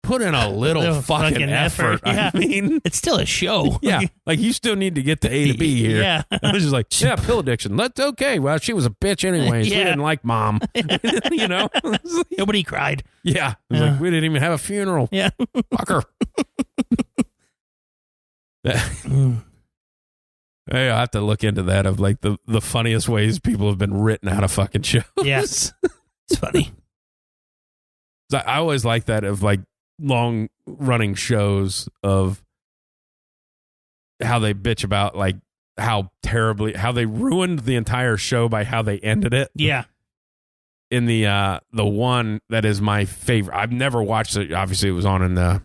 put in a little fucking effort. Yeah. I mean, It's still a show. yeah, like you still need to get to A to B here. Yeah. I was just like, yeah, pill addiction. That's okay. Well, she was a bitch anyways. We Yeah. didn't like mom. Nobody cried. Yeah. It was like, we didn't even have a funeral. Yeah. Fuck her. Hey, I have to look into that of like the funniest ways people have been written out of fucking shows. Yes. It's funny. I always like that of like long running shows of how they bitch about like how they ruined the entire show by how they ended it. Yeah. In the one that is my favorite. I've never watched it. Obviously, it was on in the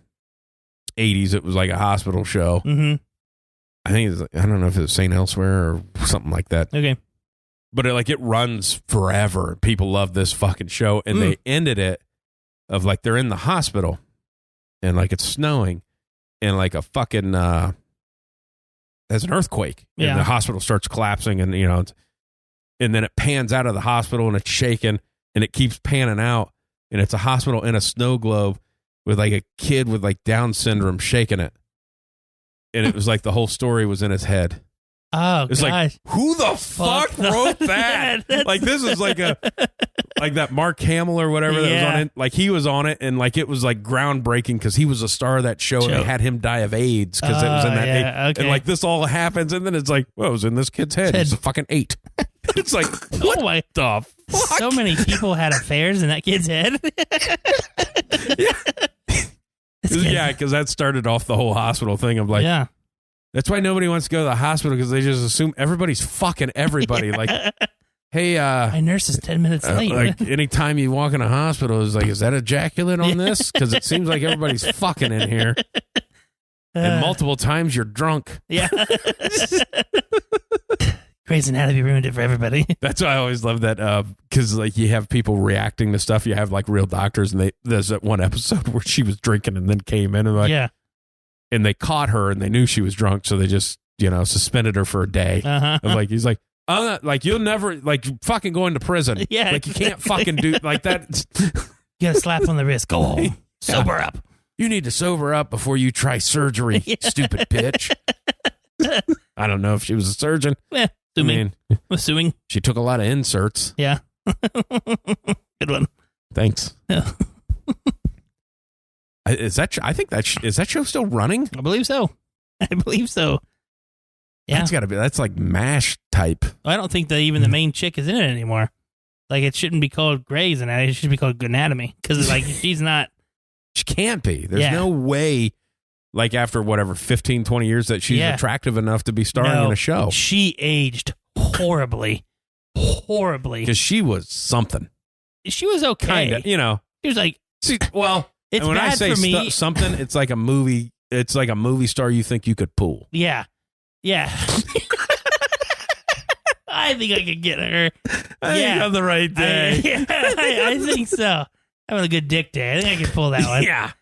80s. It was like a hospital show. Mm-hmm. I think I don't know if it's St. Elsewhere or something like that. Okay. But it runs forever. People love this fucking show, and they ended it of like they're in the hospital, and like it's snowing, and like a fucking there's an earthquake, Yeah. and the hospital starts collapsing, and and then it pans out of the hospital, and it's shaking, and it keeps panning out, and it's a hospital in a snow globe with like a kid with like Down syndrome shaking it. and it was like the whole story was in his head. Oh, it's gosh. like, who the fuck wrote that? Like, this is like that Mark Hamill or whatever that was on it. Like, he was on it, and like it was like groundbreaking because he was a star of that show, and they had him die of AIDS because it was in that. Okay. And like this all happens, and then it's like, well, it was in this kid's head. He's a fucking 8. It's like, what the fuck? So many people had affairs in that kid's head. Yeah, because that started off the whole hospital thing of like, that's why nobody wants to go to the hospital because they just assume everybody's fucking everybody. Like, hey, my nurse is 10 minutes late. Like, anytime you walk in a hospital, is like, is that ejaculate on this? Because it seems like everybody's fucking in here. And multiple times you're drunk. Yeah. Grey's Anatomy ruined it for everybody. That's why I always love that because like you have people reacting to stuff. You have like real doctors, and there's that one episode where she was drinking and then came in and like, and they caught her and they knew she was drunk, so they just suspended her for a day. Of like he's like, oh, like you'll never like fucking go into prison. Yeah, like you can't fucking do like that. You got a slap on the wrist. Go home. Sober up. You need to sober up before you try surgery, stupid bitch. I don't know if she was a surgeon. Yeah. Assuming she took a lot of inserts. Yeah. Good one. Thanks. Yeah. Is that show still running? I believe so. Yeah. That's gotta be. That's like MASH type. I don't think that even the main chick is in it anymore. Like it shouldn't be called Grey's Anatomy. It should be called Good Anatomy because like she's not. She can't be. There's no way. Like after whatever 15, 20 years that she's attractive enough to be starring in a show. She aged horribly. Because she was something. She was okay. Kind of, She was like, well, it's when bad I say for me. Something, it's like a movie. It's like a movie star you think you could pull. Yeah. I think I could get her. I think on the right day. I think so. Having a good dick day. I think I could pull that one. Yeah.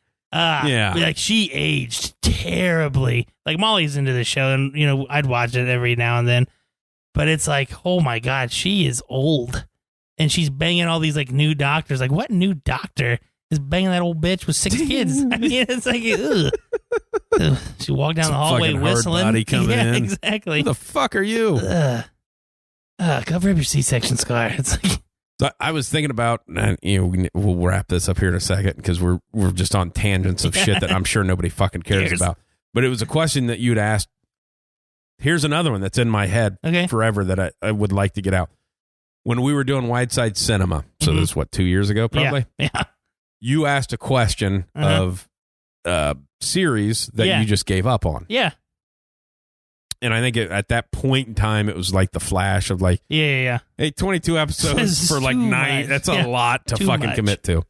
Like she aged terribly. Like Molly's into the show, and I'd watch it every now and then. But it's like, oh my god, she is old, and she's banging all these like new doctors. Like, what new doctor is banging that old bitch with 6 kids? I mean, it's like, ugh. She walked down the hallway whistling. Body coming in. Exactly. Who the fuck are you? Cover up your C-section scar. It's like. So I was thinking about, we'll wrap this up here in a second because we're just on tangents of shit that I'm sure nobody fucking cares about. But it was a question that you'd asked. Here's another one that's in my head forever that I would like to get out. When we were doing WideSide Cinema, so this is 2 years ago probably? Yeah. You asked a question of series that you just gave up on. Yeah. And I think at that point in time, it was like the flash of like, hey, 22 episodes for like 9. That's a lot to fucking commit to.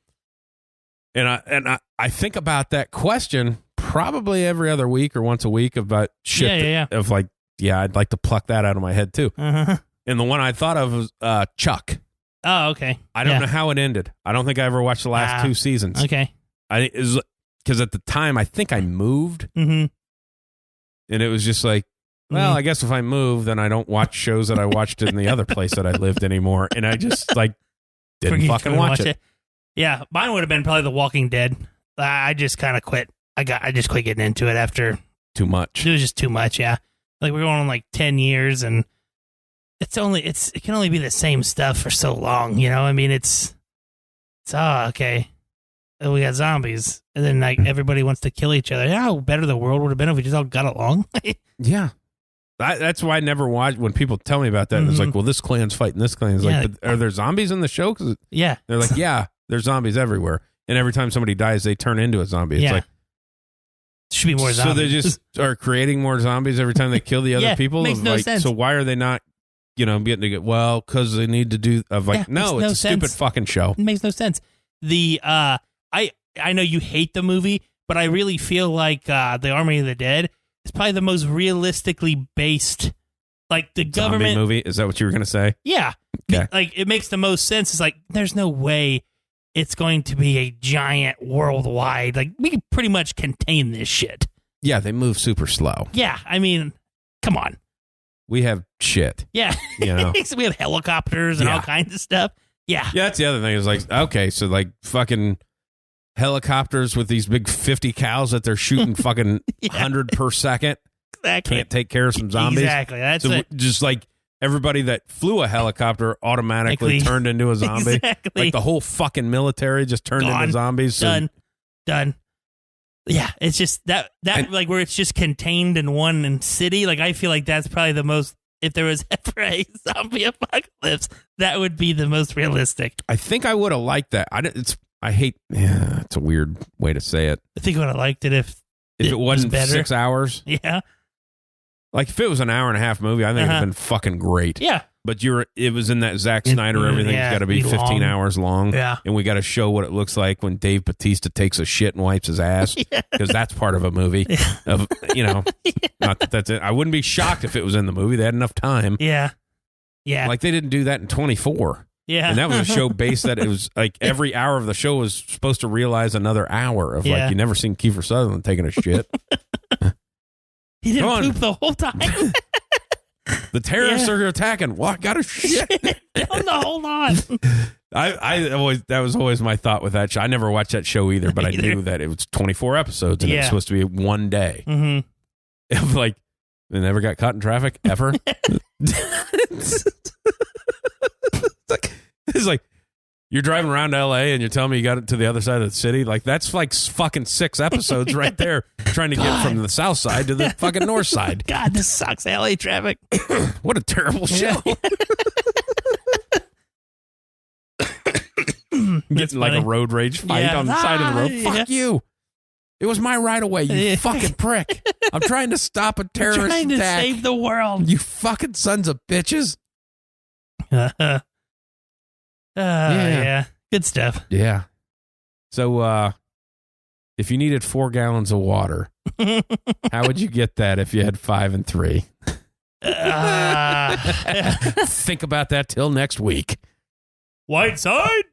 And I think about that question probably every other week or once a week about shit of like, I'd like to pluck that out of my head too. And the one I thought of was Chuck. Oh, okay. I don't know how it ended. I don't think I ever watched the last 2 seasons. Okay. Because at the time, I think I moved. And it was just like, well, I guess if I move, then I don't watch shows that I watched in the other place that I lived anymore. And I just like didn't fucking watch it. Yeah, mine would have been probably The Walking Dead. I just kind of quit. I just quit getting into it after too much. It was just too much. Yeah, like we're going on like 10 years, and it can only be the same stuff for so long. I mean, it's okay. We got zombies, and then like everybody wants to kill each other. How better the world would have been if we just all got along. Yeah. That's why I never watch when people tell me about that. It's like, well, this clan's fighting this clan. It's like, but are there zombies in the show? Yeah. They're like, there's zombies everywhere. And every time somebody dies, they turn into a zombie. It's like, should be more zombies. So they just are creating more zombies every time they kill the other people? Makes no sense. So why are they not, getting to get, because they need to do, no, it's a stupid fucking show. It makes no sense. I know you hate the movie, but I really feel like the Army of the Dead is probably the most realistically based, like the government zombie movie. Is that what you were going to say? Yeah. Okay. Like it makes the most sense. It's like, there's no way it's going to be a giant worldwide, like we can pretty much contain this shit. Yeah. They move super slow. Yeah. I mean, come on. We have shit. Yeah. We have helicopters and all kinds of stuff. Yeah. Yeah. That's the other thing is like, okay. So like fucking helicopters with these big 50 cows that they're shooting fucking 100 per second. Exactly. can't take care of some zombies. Exactly. That's So it. just like everybody that flew a helicopter automatically turned into a zombie. Exactly. Like the whole fucking military just turned Gone. into zombies. So Done. Yeah, it's just that like where it's just contained in one city. Like I feel like that's probably the most. If there was ever a zombie apocalypse, that would be the most realistic. I think I would have liked that. It's a weird way to say it. I think I would have liked it if it wasn't better. 6 hours. Yeah. Like if it was an hour and a half movie, I think it'd have been fucking great. Yeah. But it was in that Zack Snyder, everything's got to be 15 long. hours long. Yeah. And we got to show what it looks like when Dave Bautista takes a shit and wipes his ass. Because that's part of a movie. Of not that that's it. I wouldn't be shocked if it was in the movie. They had enough time. Yeah. Yeah. Like they didn't do that in 24. Yeah. And that was a show based that it was like every hour of the show was supposed to realize another hour of like you never seen Kiefer Sutherland taking a shit. He didn't poop the whole time. The terrorists are attacking. What? Got to shit. Tell him to hold on. That was always my thought with that show. I never watched that show either, but I knew that it was 24 episodes and it was supposed to be one day. Mm-hmm. Like, they never got caught in traffic ever. It's like you're driving around LA and you're telling me you got it to the other side of the city. Like that's like fucking 6 episodes right there trying to get from the south side to the fucking north side. God, this sucks. LA traffic. What a terrible show. Getting like a road rage fight on the side of the road. Fuck you. It was my right of way, you fucking prick. I'm trying to stop a terrorist trying to attack. save the world. You fucking sons of bitches. Yeah. Good stuff. Yeah. So, if you needed 4 gallons of water, how would you get that if you had 5 and 3? Think about that till next week. WideSide.